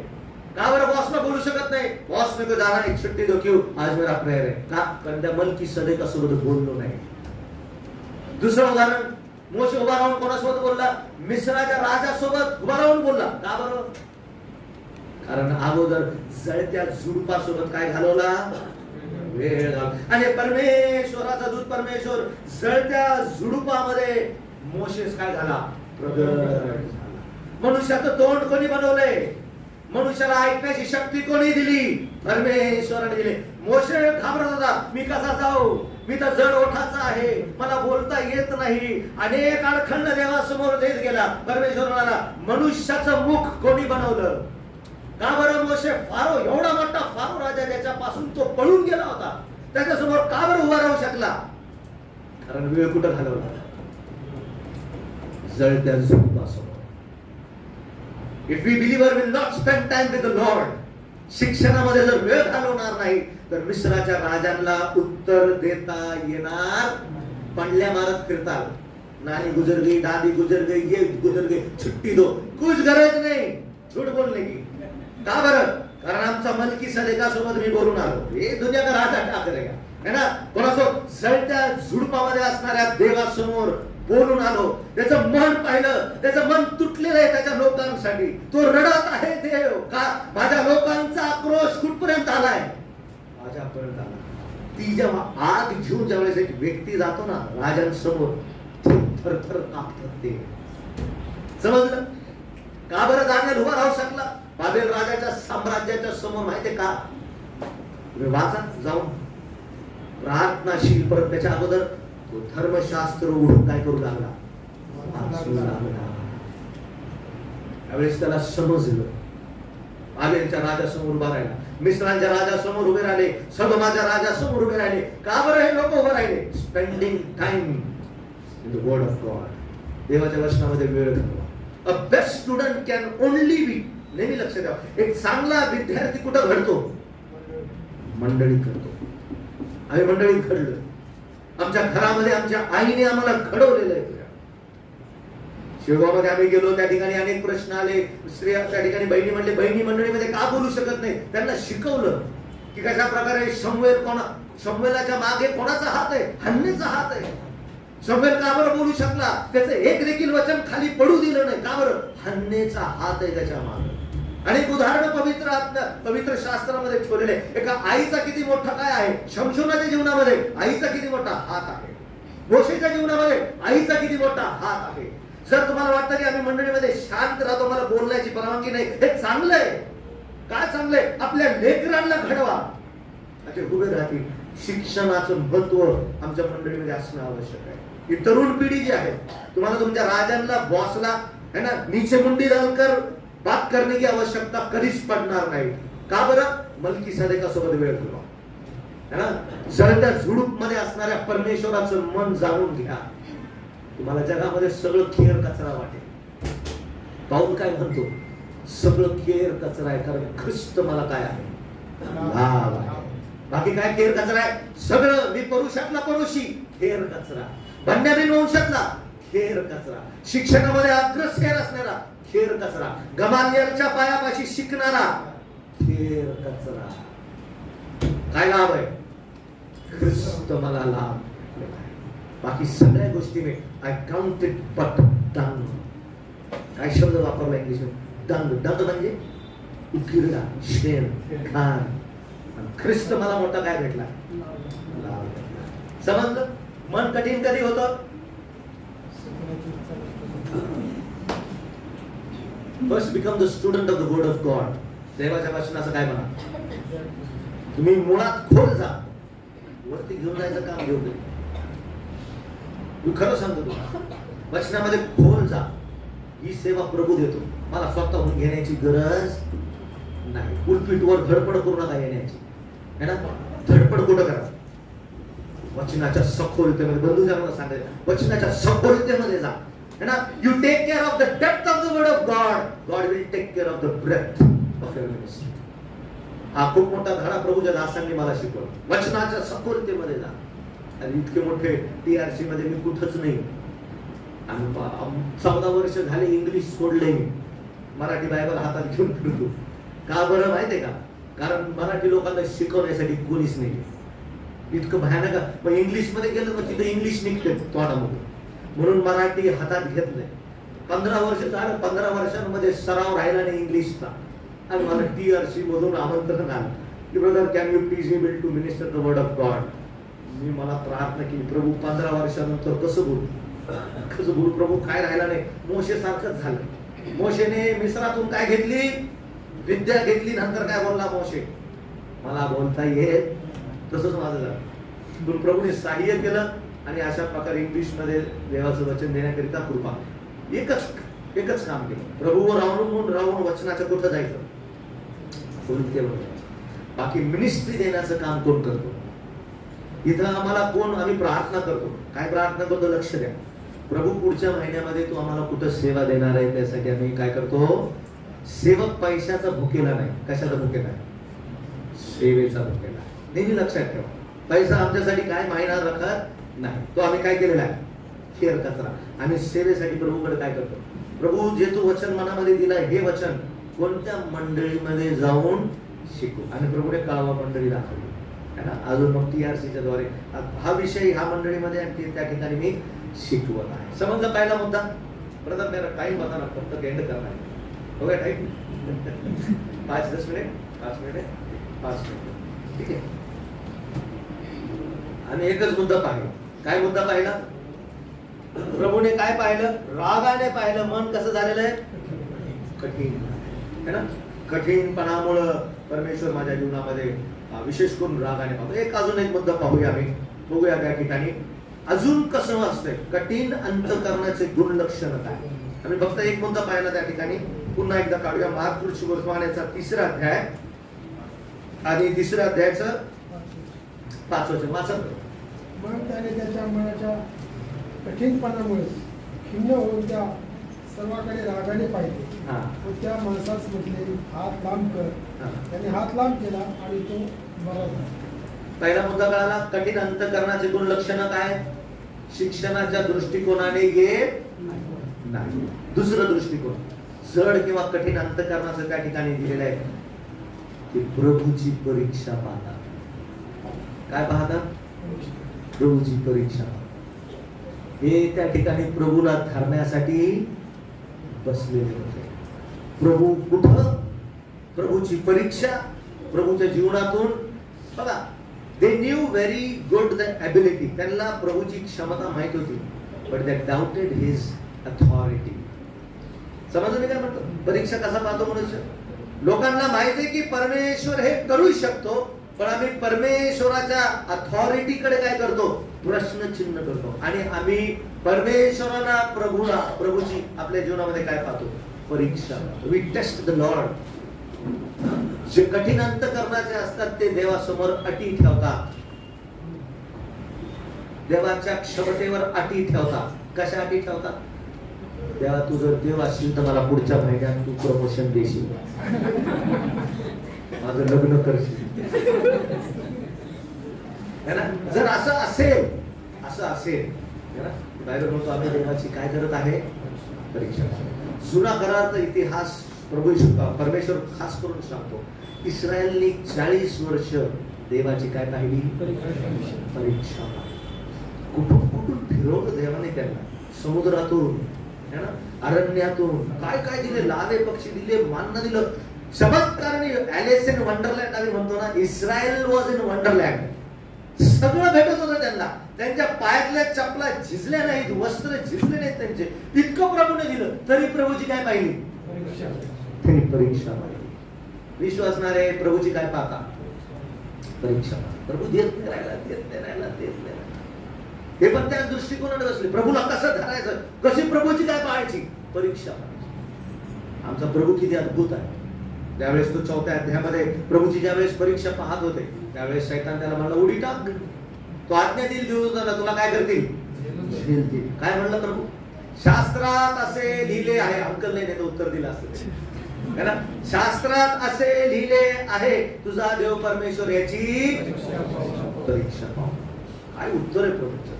का बरं बॉसला बोलू शकत नाही? बॉस ने को जाना एक छुट्टी दो, क्यों? आज मेरा प्रेयर है. का? कारण त्या मलकीसदेकासोबत बोललो नाही. दुसरं उदाहरण, मोशे उभा राहून कोणासोबत बोलला? मिस्राच्या राजासोबत उभा राहून बोलला. का बरं? कारण अगोदर जळत्या झुडपासोबत काय घालवला, वेळ घालवला. आणि परमेश्वराचा दूत परमेश्वर जळत्या झुडपामध्ये मोशेस काय झाला, प्रगट झाला. मनुष्याचं तोंड कोणी बनवलंय? मनुष्याला ऐकण्याची शक्ती कोणी दिली? परमेश्वराने दिली. मोशे घाबरत होता, मी कसा जाऊ, मी तर जड ओठाचा आहे, मला बोलता येत नाही. अनेक अडखंड देवासमोर देत गेला. परमेश्वर म्हणाला, मनुष्याचं मुख कोणी बनवलं? का बरं? मोशे फारो, एवढा मोठा फारो राजा ज्याच्यापासून तो पळून गेला होता, त्याच्यासमोर का बरं उभा राहू शकला? कारण वेळ कुठं घालवला? जळत्या झुडपासमोर. If we believer will not spend time with the Lord, शिक्षणामध्ये जर वेळ घालवणार नाही, तर मिस्राच्या राजांना उत्तर देता येणार. पडल्या मारत फिरतात. नानी गुजर गई, दादी गुजर गई, ये गुजर गई, छुट्टी दो, कुछ गरज नहीं झूठ बोलने की. का बरं? कारण आमचा मलकीसदेकासोबत मी बोलून आलो. हे दुनिया का राजा क्या करेगा, है ना? कोणासोबत? जळत्या झुडपामध्ये असणाऱ्या देवासमोर बोलून आलो. त्याचं मन पाहिलं, त्याचं मन तुटलेलं आहे त्याच्या लोकांसाठी. तो रडत आहे, देव का माझ्या लोकांचा आक्रोश कुठपर्यंत आलाय, माझ्यापर्यंत आला. ती जेव्हा आग घेऊन ज्यावेळेस एक व्यक्ती जातो ना राजांसमोर, ते थरथर कापतात. ते समजलं? का बरं दानिएल उभा राहू शकला बाबेल राजाच्या साम्राज्याच्या समोर? माहितीये का? तुम्ही वाचा जाऊन प्रार्थनाशील. परत त्याच्या अगोदर तो धर्मशास्त्र उघडून काय करू लागला, त्यावेळेस त्याला समजलं. बाबेलच्या राजासमोर उभा राहिला, मिस्रांच्या राजासमोर उभे राहिले, सदोमाच्या राजासमोर उभे राहिले. का बरं हे लोक उभे राहिले? Spending time in the word of God. देवाच्या वचनामध्ये वेळ घालवा. A best student can only be, नेहमी लक्ष द्या, एक चांगला विद्यार्थी कुठं घडतो? मंडळीत घडतो. आम्ही मंडळीत घडलो. आमच्या घरामध्ये आमच्या आईने आम्हाला घडवलेलं आहे. शेगावमध्ये आम्ही गेलो, त्या ठिकाणी अनेक प्रश्न आले. स्त्रिया त्या ठिकाणी बहिणी म्हणले, बहिणी मंडळीमध्ये का बोलू शकत नाही? त्यांना शिकवलं की कशा प्रकारे शमूएलाच्या मागे कोणाचा हात आहे? हन्नेचा हात आहे. समुएल का बरं बोलू शकला? त्याचं एक देखील वचन खाली पडू दिलं नाही. का बरं? हन्नेचा हात आहे त्याच्या मागे. अनेक उदाहरण पवित्र शास्त्रामध्ये ठेवलेले. एका आईचा किती मोठा काय आहे, शमशोनाच्या जीवनामध्ये आईचा किती मोठा हात आहे, मोशेच्या जीवनामध्ये आईचा किती मोठा हात आहे. जर तुम्हाला वाटतं की आम्ही मंडळीमध्ये शांत राहतो, मला बोलण्याची परवानगी नाही, हे चांगलं आहे. काय चांगलंय? आपल्या लेकरांना घडवा, असे उभे राहतील. शिक्षणाचं महत्व आमच्या मंडळीमध्ये असणं आवश्यक आहे. ही तरुण पिढी जी आहे, तुम्हाला तुमच्या राजांना, बॉसला है ना नीचे मुंडी डालकर बात करने की आवश्यकता कधीच पडणार नाही. का बरं? मलकीसदेकासोबत वेळ घालवा, है ना. जळत्या झुडूप मध्ये असणाऱ्या परमेश्वराचं मन जाणून घ्या. तुम्हाला जगामध्ये सगळं खेर कचरा वाटेल. पाऊल काय म्हणतो? सगळं खेर कचरा आहे, कारण ख्रिस्त मला काय आहे? लाभ आहे. बाकी काय खेर कचरा आहे? सगळं. मी परुषातला परुषी, खेर कचरा. बन्यामीन वंशातला, खेर कचरा. शिक्षणामध्ये अग्रसर असणारा, खेर कचरा. गमालियलच्या पायापाशी शिकणारा, खेर कचरा. काय लाभ आहे? ख्रिस्त मला लाभ. बाकी सगळ्या गोष्टी मी आय काउंट इट बट डंग. काय शब्द वापरला इंग्लिश मध्ये? डंग. डंग म्हणजे उकिरडा, शेण, घाण. ख्रिस्त मला मोठा काय भेटला? लाभ. समजलं? मन कठीण कधी होतं? First become the student of the word of God. देवाच्या वचनाचं काय म्हणा? तुम्ही मुळात खोल जा, वरती घेऊन जायचं काम घेऊ दे. मी खरं सांगतो तुला, वचनामध्ये खोल जा. ही सेवा प्रभू देतो, मला स्वतःहून घेण्याची गरज नाही. पुलपीटवर धडपड करू नका येण्याची, है ना. धडपड कुठं करा? वचनाच्या सखोलतेमध्ये. बंधूच्या मला सांगायचं, वचनाच्या सखोलतेमध्ये जा, है ना. You take care of the depth of the word of God, God will take care of the breath of your ministry. हा खूप मोठा धडा प्रभूच्या दासांनी मला शिकवला. वचनाच्या सखोलतेमध्ये जा. आणि इतके मोठे TRC मध्ये मी कुठंच नाही. आणि 14 वर्ष झाले इंग्लिश सोडले मी, मराठी बायबल हातात घेऊन फिरतो. का बरं माहितीये का? कारण मराठी लोकांना शिकवण्यासाठी कोणीच नाही. इतकं भयानक. मग इंग्लिश मध्ये गेलं तर तिथे इंग्लिश निघते तोंडामध्ये, म्हणून मराठी हातात घेतलंय. 15 वर्ष झालं. 15 वर्षांमध्ये सराव राहिला नाही इंग्लिशचा. आणि मला TRC मधून आमंत्रण आलं की brother can you please able to minister the word of God. मी मला प्रार्थना केली, प्रभू 15 वर्षानंतर कसं बोलू प्रभू? काय राहिला नाही. मोशे सारखंच झालं. मोशेने मिस्रातून काय घेतली? विद्या घेतली. नंतर काय बोलला मोशे? मला बोलता येत. तसंच माझं झालं. प्रभूने सहाय्य केलं आणि अशा प्रकारे इंग्लिश मध्ये देवाचं वचन देण्याकरिता कृपा. एकच काम केलं, प्रभूवर राहून वचनाच्या कुठं जायचं? बाकी मिनिस्ट्री देण्याचं काम कोण करतो? इथं आम्हाला कोण? आम्ही प्रार्थना करतो. काय प्रार्थना करतो? लक्ष द्या. प्रभू पुढच्या महिन्यामध्ये तू आम्हाला कुठं सेवा देणार आहे, त्यासाठी आम्ही काय करतो? सेवक पैशाचा भुकेला नाही. कशाचा भुकेला आहे? सेवेचा भुकेला. नेहमी लक्षात ठेवा, पैसा आमच्यासाठी काय महिना रखत नाही. तो आम्ही काय केलेला आहे? खेर कचरा. आम्ही सेवेसाठी प्रभूकडे काय करतो? प्रभू जे तू वचन मनामध्ये दिलाय, हे वचन कोणत्या मंडळीमध्ये जाऊन शिकू. आणि प्रभूने कळवा मंडळी दाखवली, है ना. अजून मग TRCच्या द्वारे हा विषय ह्या मंडळीमध्ये आणि त्या ठिकाणी मी शिकवत आहे. समजलं पहिला मुद्दा? ब्रदर मेरा टाइम बता ना, कब तक एंड करना है? हो गया टाइम? 5-10 मिनिट. 5 मिनिट, ठीक आहे. आणि एकच मुद्दा पाहिला. काय मुद्दा पाहिला? प्रभूने काय पाहिलं? रागाने पाहिलं. मन कसं झालेलं आहे? कठीण, है ना. कठीणपणामुळं परमेश्वर माझ्या जीवनामध्ये विशेष करून रागाने पाहतो. अजून एक मुद्दा पाहूया, आम्ही बघूया त्या ठिकाणी अजून कसं असतंय कठीण अंतःकरणाचे गुणलक्षण काय. आम्ही फक्त एक मुद्दा पाहिला त्या ठिकाणी. पुन्हा एकदा काढूया. मार्क वर्तमानाचा 3रा अध्याय आणि 3ऱ्या अध्यायाचं 5 वचन वाचत. मग त्याने त्याच्या मनाच्या कठीणपणामुळे खिन्न होऊन त्या सर्वांकडे रागाने पाहिले. व त्या माणसास म्हटले, हात लांब कर. त्याने हात लांब केला आणि तो बरा झाला. पहिला मुद्दा कळाला. कठीण अंतःकरणाचे गुणलक्षण काय? शिक्षणाच्या दृष्टिकोनाने येत नाही. दुसरं दृष्टिकोन, जड किंवा कठीण अंतःकरणाचं त्या ठिकाणी दिलेलं आहे की प्रभूची परीक्षा पाहतात. काय पाहतात? प्रभूची परीक्षा. हे त्या ठिकाणी प्रभूला धरण्यासाठी बसलेले होते. प्रभू कुठं? प्रभूची परीक्षा प्रभूच्या जीवनातून बघा. They knew very good the ability. त्यांना प्रभूची क्षमता माहित होती, but they doubted his authority. समजलं मी काय म्हणतो? परीक्षा कसा पाहतो मनुष्य? लोकांना माहिती आहे की परमेश्वर हे करू शकतो, पण आम्ही परमेश्वराच्या अथॉरिटीकडे काय करतो? प्रश्नचिन्ह करतो. आणि आम्ही परमेश्वराला प्रभूला प्रभूची आपल्या जीवनामध्ये काय पाहतो? परीक्षा. We test the Lord. जे कठीण अंतःकरणाचे असतात ते देवासमोर अटी ठेवतात, देवाच्या क्षमतेवर अटी ठेवतात. कशा अटी ठेवतात? देवा तू जर देव असशील तर मला पुढच्या महिन्यात तू प्रमोशन देशील, माझं लग्न करशील. जर असं असेल बाहेर म्हणतो आम्ही देवाची काय करत आहे? परीक्षा. जुना कराराचा इतिहास परमेश्वर खास करून सांगतो. इस्रायलनी 40 वर्ष देवाची काय पाहिली? परीक्षा. कुठून कुठून फिरवलं देवाने त्यांना. समुद्रातून, अरण्यातून काय काय दिले, लावे पक्षी दिले, मान्न दिलं. चमत्काराने ॲलिस इन वंडरलँड आम्ही म्हणतो ना, इस्रायल वॉज इन वंडरलँड. सगळं भेटत होतं त्यांना. त्यांच्या पायातल्या चपला झिजल्या नाहीत, वस्त्र झिजले नाहीत त्यांचे. इतकं प्रभूने दिलं, तरी प्रभूची काय पाहिली? त्यांनी परीक्षा पाहिली. विश्वासणारे प्रभूची काय पाहता? परीक्षा. प्रभू देत नाही राहिला. हे पण त्या दृष्टिकोनाने बसले. प्रभूला कसं धरायचं, कशी प्रभूची काय पाहायची? परीक्षा. आमचा प्रभू किती अद्भुत आहे. त्यावेळेस तो 4थ्या अध्यायामध्ये प्रभूची ज्यावेळेस परीक्षा पाहत होते त्यावेळेस शैतान त्याला म्हणला उडी टाक. तो आज्ञा दिली देवदूताला, तुला काय करतील? झेलतील. काय म्हणलं प्रभू? शास्त्रात असे लिहिले आहे. अंकल नाही देत उत्तर दिलं असतं. शास्त्रात असे लिहिले आहे, तुझा देव परमेश्वर याची परीक्षा. काय उत्तर आहे प्रभूचं?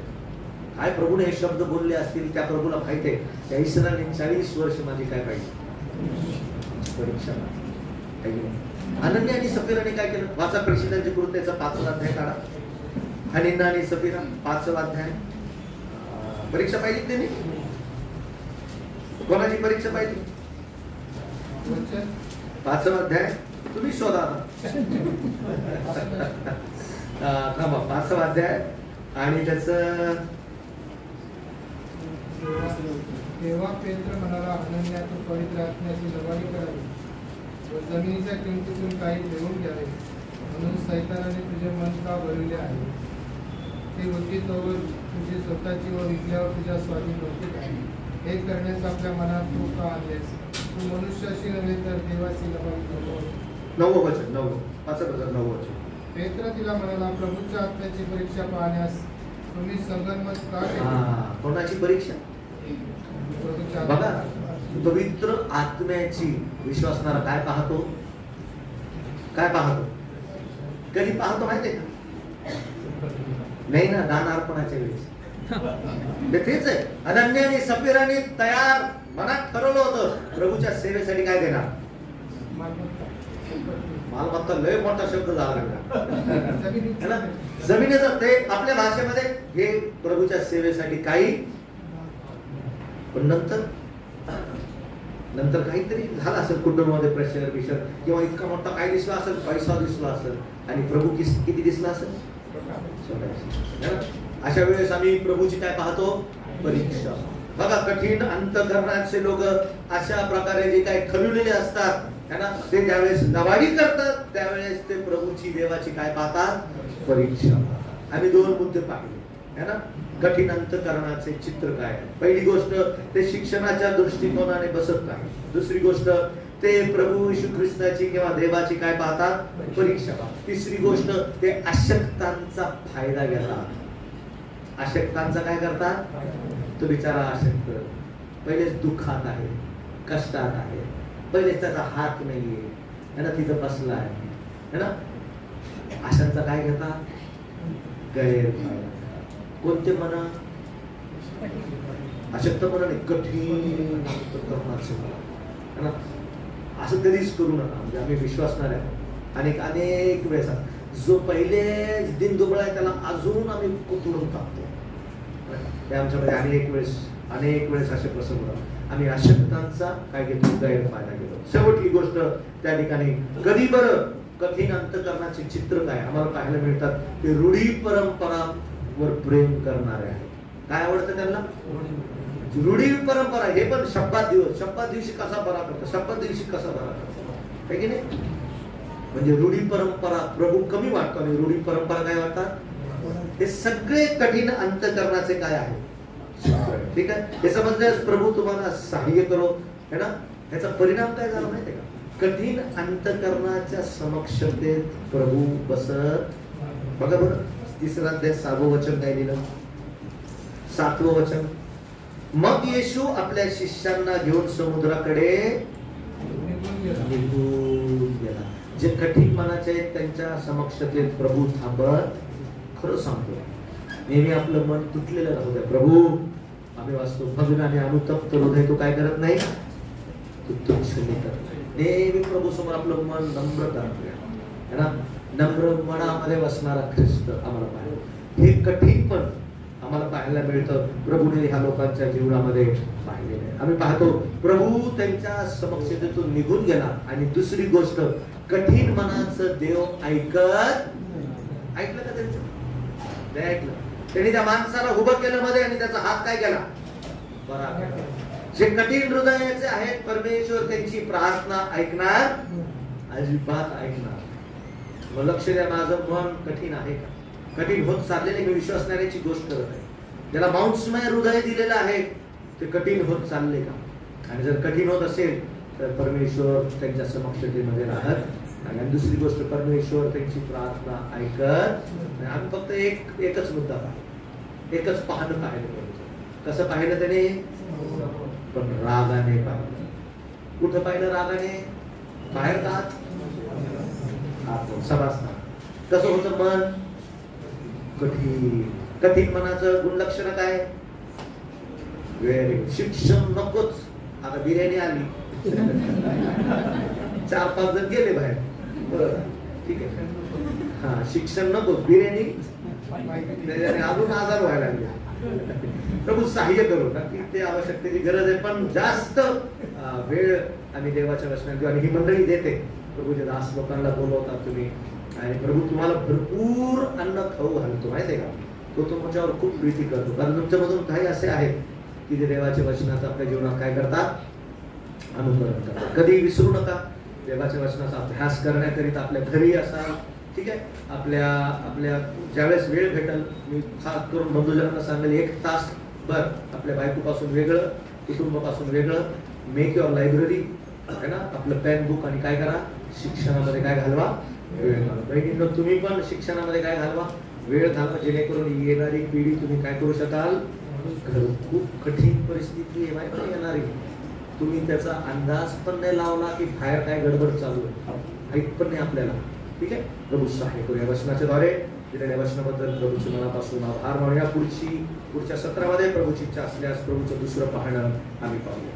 काय प्रभूने हे शब्द बोलले असतील त्या प्रभूला माहिती आहे. त्या इस्रायलने 40 वर्ष माझी काय पाहिजे? परीक्षा. अनन्या आणि सफीराने काय केलं? वाचा प्रेषितांची कृत्याचा 5वा अध्याय काढा. हनन्या आणि सफीरा 5वा अध्याय. परीक्षा पाहिली त्यांनी. कोणाची परीक्षा पाहिली? 5वा अध्याय तुम्ही शोधा. थांबा. 5वा अध्याय आणि त्याचं. तेव्हा पेत्र म्हणाला, अनन्या तू पवित्र आत्म्याची लवाडी करावी व जमिनीच्या किमतीतून काही देऊन घ्यावे, म्हणून सैतानाने तुझे मन का भरविले आहे? ते होती तोवर तुझी स्वतःची व विकल्यावर तुझ्या स्वाधीन होते काय? हे करण्यास आपल्या मनात तू का आणलेस? तू मनुष्याशी नव्हे तर देवाशी लवाडी नको. 9वं वचन. 9 वचन. पेत्र तिला म्हणाला, प्रभूच्या आत्म्याची परीक्षा पाहण्यास तुम्ही संगनमत का केले? कोणाची परीक्षा? बघा, पवित्र आत्म्याची. विश्वासणारा काय पाहतो? काय पाहतो? कधी पाहतो माहितीये का? नाही ना, दान अर्पणाच्या वेळेस. तेच आहे. अनन्या आणि सफीराने तयार मनात ठरवलं होतं प्रभूच्या सेवेसाठी काय देणार? मालमत्ता. लय मोठा शब्द झाला. जमिनीचं ते आपल्या भाषेमध्ये हे प्रभूच्या सेवेसाठी काही. पण नंतर काहीतरी झालं असेल, कुटुंबामध्ये प्रेशर बिशर किंवा इतका मोठा काय दिसला असेल, पैसा दिसला असेल आणि प्रभू किती दिसला असेल? अशा वेळेस आम्ही प्रभूची काय पाहतो? परीक्षा. बघा, कठीण अंतःकरणाचे लोक अशा प्रकारे जे काही खलुलेले असतात ते ज्यावेळेस नवाडी करतात त्यावेळेस ते प्रभूची देवाची काय पाहतात? परीक्षा. आम्ही 2 मुद्दे पाहिले है ना. कठीण अंतःकरणाचे चित्र काय? पहिली गोष्ट, ते शिक्षणाच्या दृष्टिकोनाने बसत नाही. दुसरी गोष्ट, ते प्रभू येशू ख्रिस्ताची किंवा देवाची काय पाहतात? परीक्षा. तिसरी गोष्ट, ते अशक्तांचा फायदा घेतात. अशक्तांचा काय करतात? तो बिचारा अशक्त पहिलेच दुःखात आहे, कष्टात आहे, पहिलेच त्याचा हात नाहीये है ना, तिथं बसला आहे ना. अशांचा काय घेतात? गैरफायदा. कोणते म्हणा? अशक्त मनाने कठीण है ना. असं कधीच करू नका. म्हणजे आम्ही विश्वासणार आहे. अनेक वेळेस जो पहिले दिन दुबळा आहे त्याला अजून आम्ही कुतडून टाकतो. ते आमच्यामध्ये अनेक वेळेस असे प्रसंग होतात. आम्ही अशक्तांचा काय घेतो, गैरफायदा घेतो. शेवटची गोष्ट त्या ठिकाणी, कधी बरं कठीण अंतःकरणाचे चित्र काय आम्हाला पाहायला मिळतात, ते रूढी परंपरावर प्रेम करणारे आहेत. काय आवडतं त्यांना? रूढी परंपरा. हे पण शब्दात दिवशी कसा बरा करतो, शब्दात दिवशी कसा बरा करतो, है की नाही? म्हणजे रूढी परंपरा प्रभू कमी वाटतो आणि रूढी परंपरा काय वाटतात? हे सगळे कठीण अंतःकरणाचे काय आहे, ठीक आहे. हे समजल्यास प्रभू तुम्हाला सहाय्य करो, है ना. ह्याचा परिणाम काय झाला माहितीये का? कठीण अंतःकरणाच्या समक्षतेत प्रभू बसत. बघा बरं, 3 अध्याय 6 वचन काय लिहिलं, 7 वचन. मग येशू आपल्या शिष्यांना घेऊन समुद्राकडे निघून गेला. जे कठीण मनाचे आहेत त्यांच्या समक्षतेत प्रभू थांबत. खरं सांगतो, नेहमी आपलं मन तुटलेलं राहू द्या. प्रभू, आम्ही वाचतो, भग्न आणि अनुतप्त हृदय तो काय करत नाही, तू तुच्छ करत नाही. नेहमी प्रभू समोर आपलं मन नम्र करतो, है ना. नम्र मनामध्ये बसणारा ख्रिस्त आम्हाला पाहिजे. हे कठीण पण आम्हाला पाहायला मिळतं, प्रभूने ह्या लोकांच्या जीवनामध्ये पाहिलेलं आहे. आम्ही पाहतो प्रभू त्यांच्या समक्षतेतून निघून गेला. आणि दुसरी गोष्ट, कठीण मनाचं देव ऐकलं का त्यांचं? नाही ऐकलं. त्यांनी त्या माणसाला उभं केलं मध्ये आणि त्याचा हात काय केला, बरा केला. जे कठीण हृदयाचे आहेत, परमेश्वर त्यांची प्रार्थना ऐकणार, अजिबात ऐकणार. मग लक्ष द्या, माझं मन कठीण आहे का? कठीण होत चाललेले मी विश्वासणाऱ्याची गोष्ट करत आहे. ज्याला मांसमय हृदय दिलेलं आहे ते कठीण होत चालले का? आणि जर कठीण होत असेल तर परमेश्वर त्यांच्या समक्षतेमध्ये राहत. आणि दुसरी गोष्ट, परमेश्वर त्यांची प्रार्थना ऐकत. आम्ही फक्त एकच मुद्दा पाहिजे, एकच पाहिलं. कसं पाहिलं त्याने? पण रागाने पाहिलं. कुठं पाहिलं रागाने? बाहेर का? सभासनात. कसं होतं मन? कठीण मनाचं गुणलक्षण काय? वेळ. शिक्षण नकोच. आता बिर्याणी आली, 4-5 जण गेले बाहेर, ठीक आहे. हा, शिक्षण नको, बिर्याणी, अजून आजार व्हायला लागले. प्रभू सहाय्य करू, नक्की ते आवश्यकतेची गरज आहे. पण जास्त वेळ आम्ही देवाच्या वचनात देऊ. आणि ही मंडळी देते, प्रभूचे दास लोकांना बोलवतात तुम्ही, आणि प्रभू तुम्हाला भरपूर अन्न खाऊ घालतो, माहितीये का. तो तुमच्यावर खूप प्रीती करतो. कारण तुमच्यामधून काही असे आहेत की जे देवाच्या वचनाचं आपल्या जीवनात काय करतात, अनुकरण करतात. कधी विसरू नका, देवाच्या वचनाचा अभ्यास करण्याकरिता आपल्या घरी असाल, ठीक आहे. आपल्या ज्यावेळेस वेळ भेटेल, मी खास करून बंधुजनांना सांगेल, 1 तास बर आपल्या बायकोपासून वेगळं, कुटुंबापासून वेगळं, मेक युअर लायब्ररी, है ना. आपलं पेन बुक आणि काय करा, शिक्षणामध्ये काय घालवा, वेळ घालवा. बहिणींनो, तुम्ही पण शिक्षणामध्ये काय घालवा, वेळ घालवा, जेणेकरून येणारी पिढी तुम्ही काय करू शकाल. खूप कठीण परिस्थिती आहे माहिती येणारी, तुम्ही त्याचा अंदाज पण नाही लावला की बाहेर काय गडबड चालू आहे, माहित पण नाही आपल्याला, ठीक आहे. प्रभू सहाय्य करू. या वचनाच्या द्वारे दिलेल्या वचनाबद्दल प्रभूच्या मनापासून आभार मानूया. पुढच्या सत्रामध्ये प्रभूची इच्छा असल्यास प्रभूचं दुसरं पाहणं आम्ही पाहूया.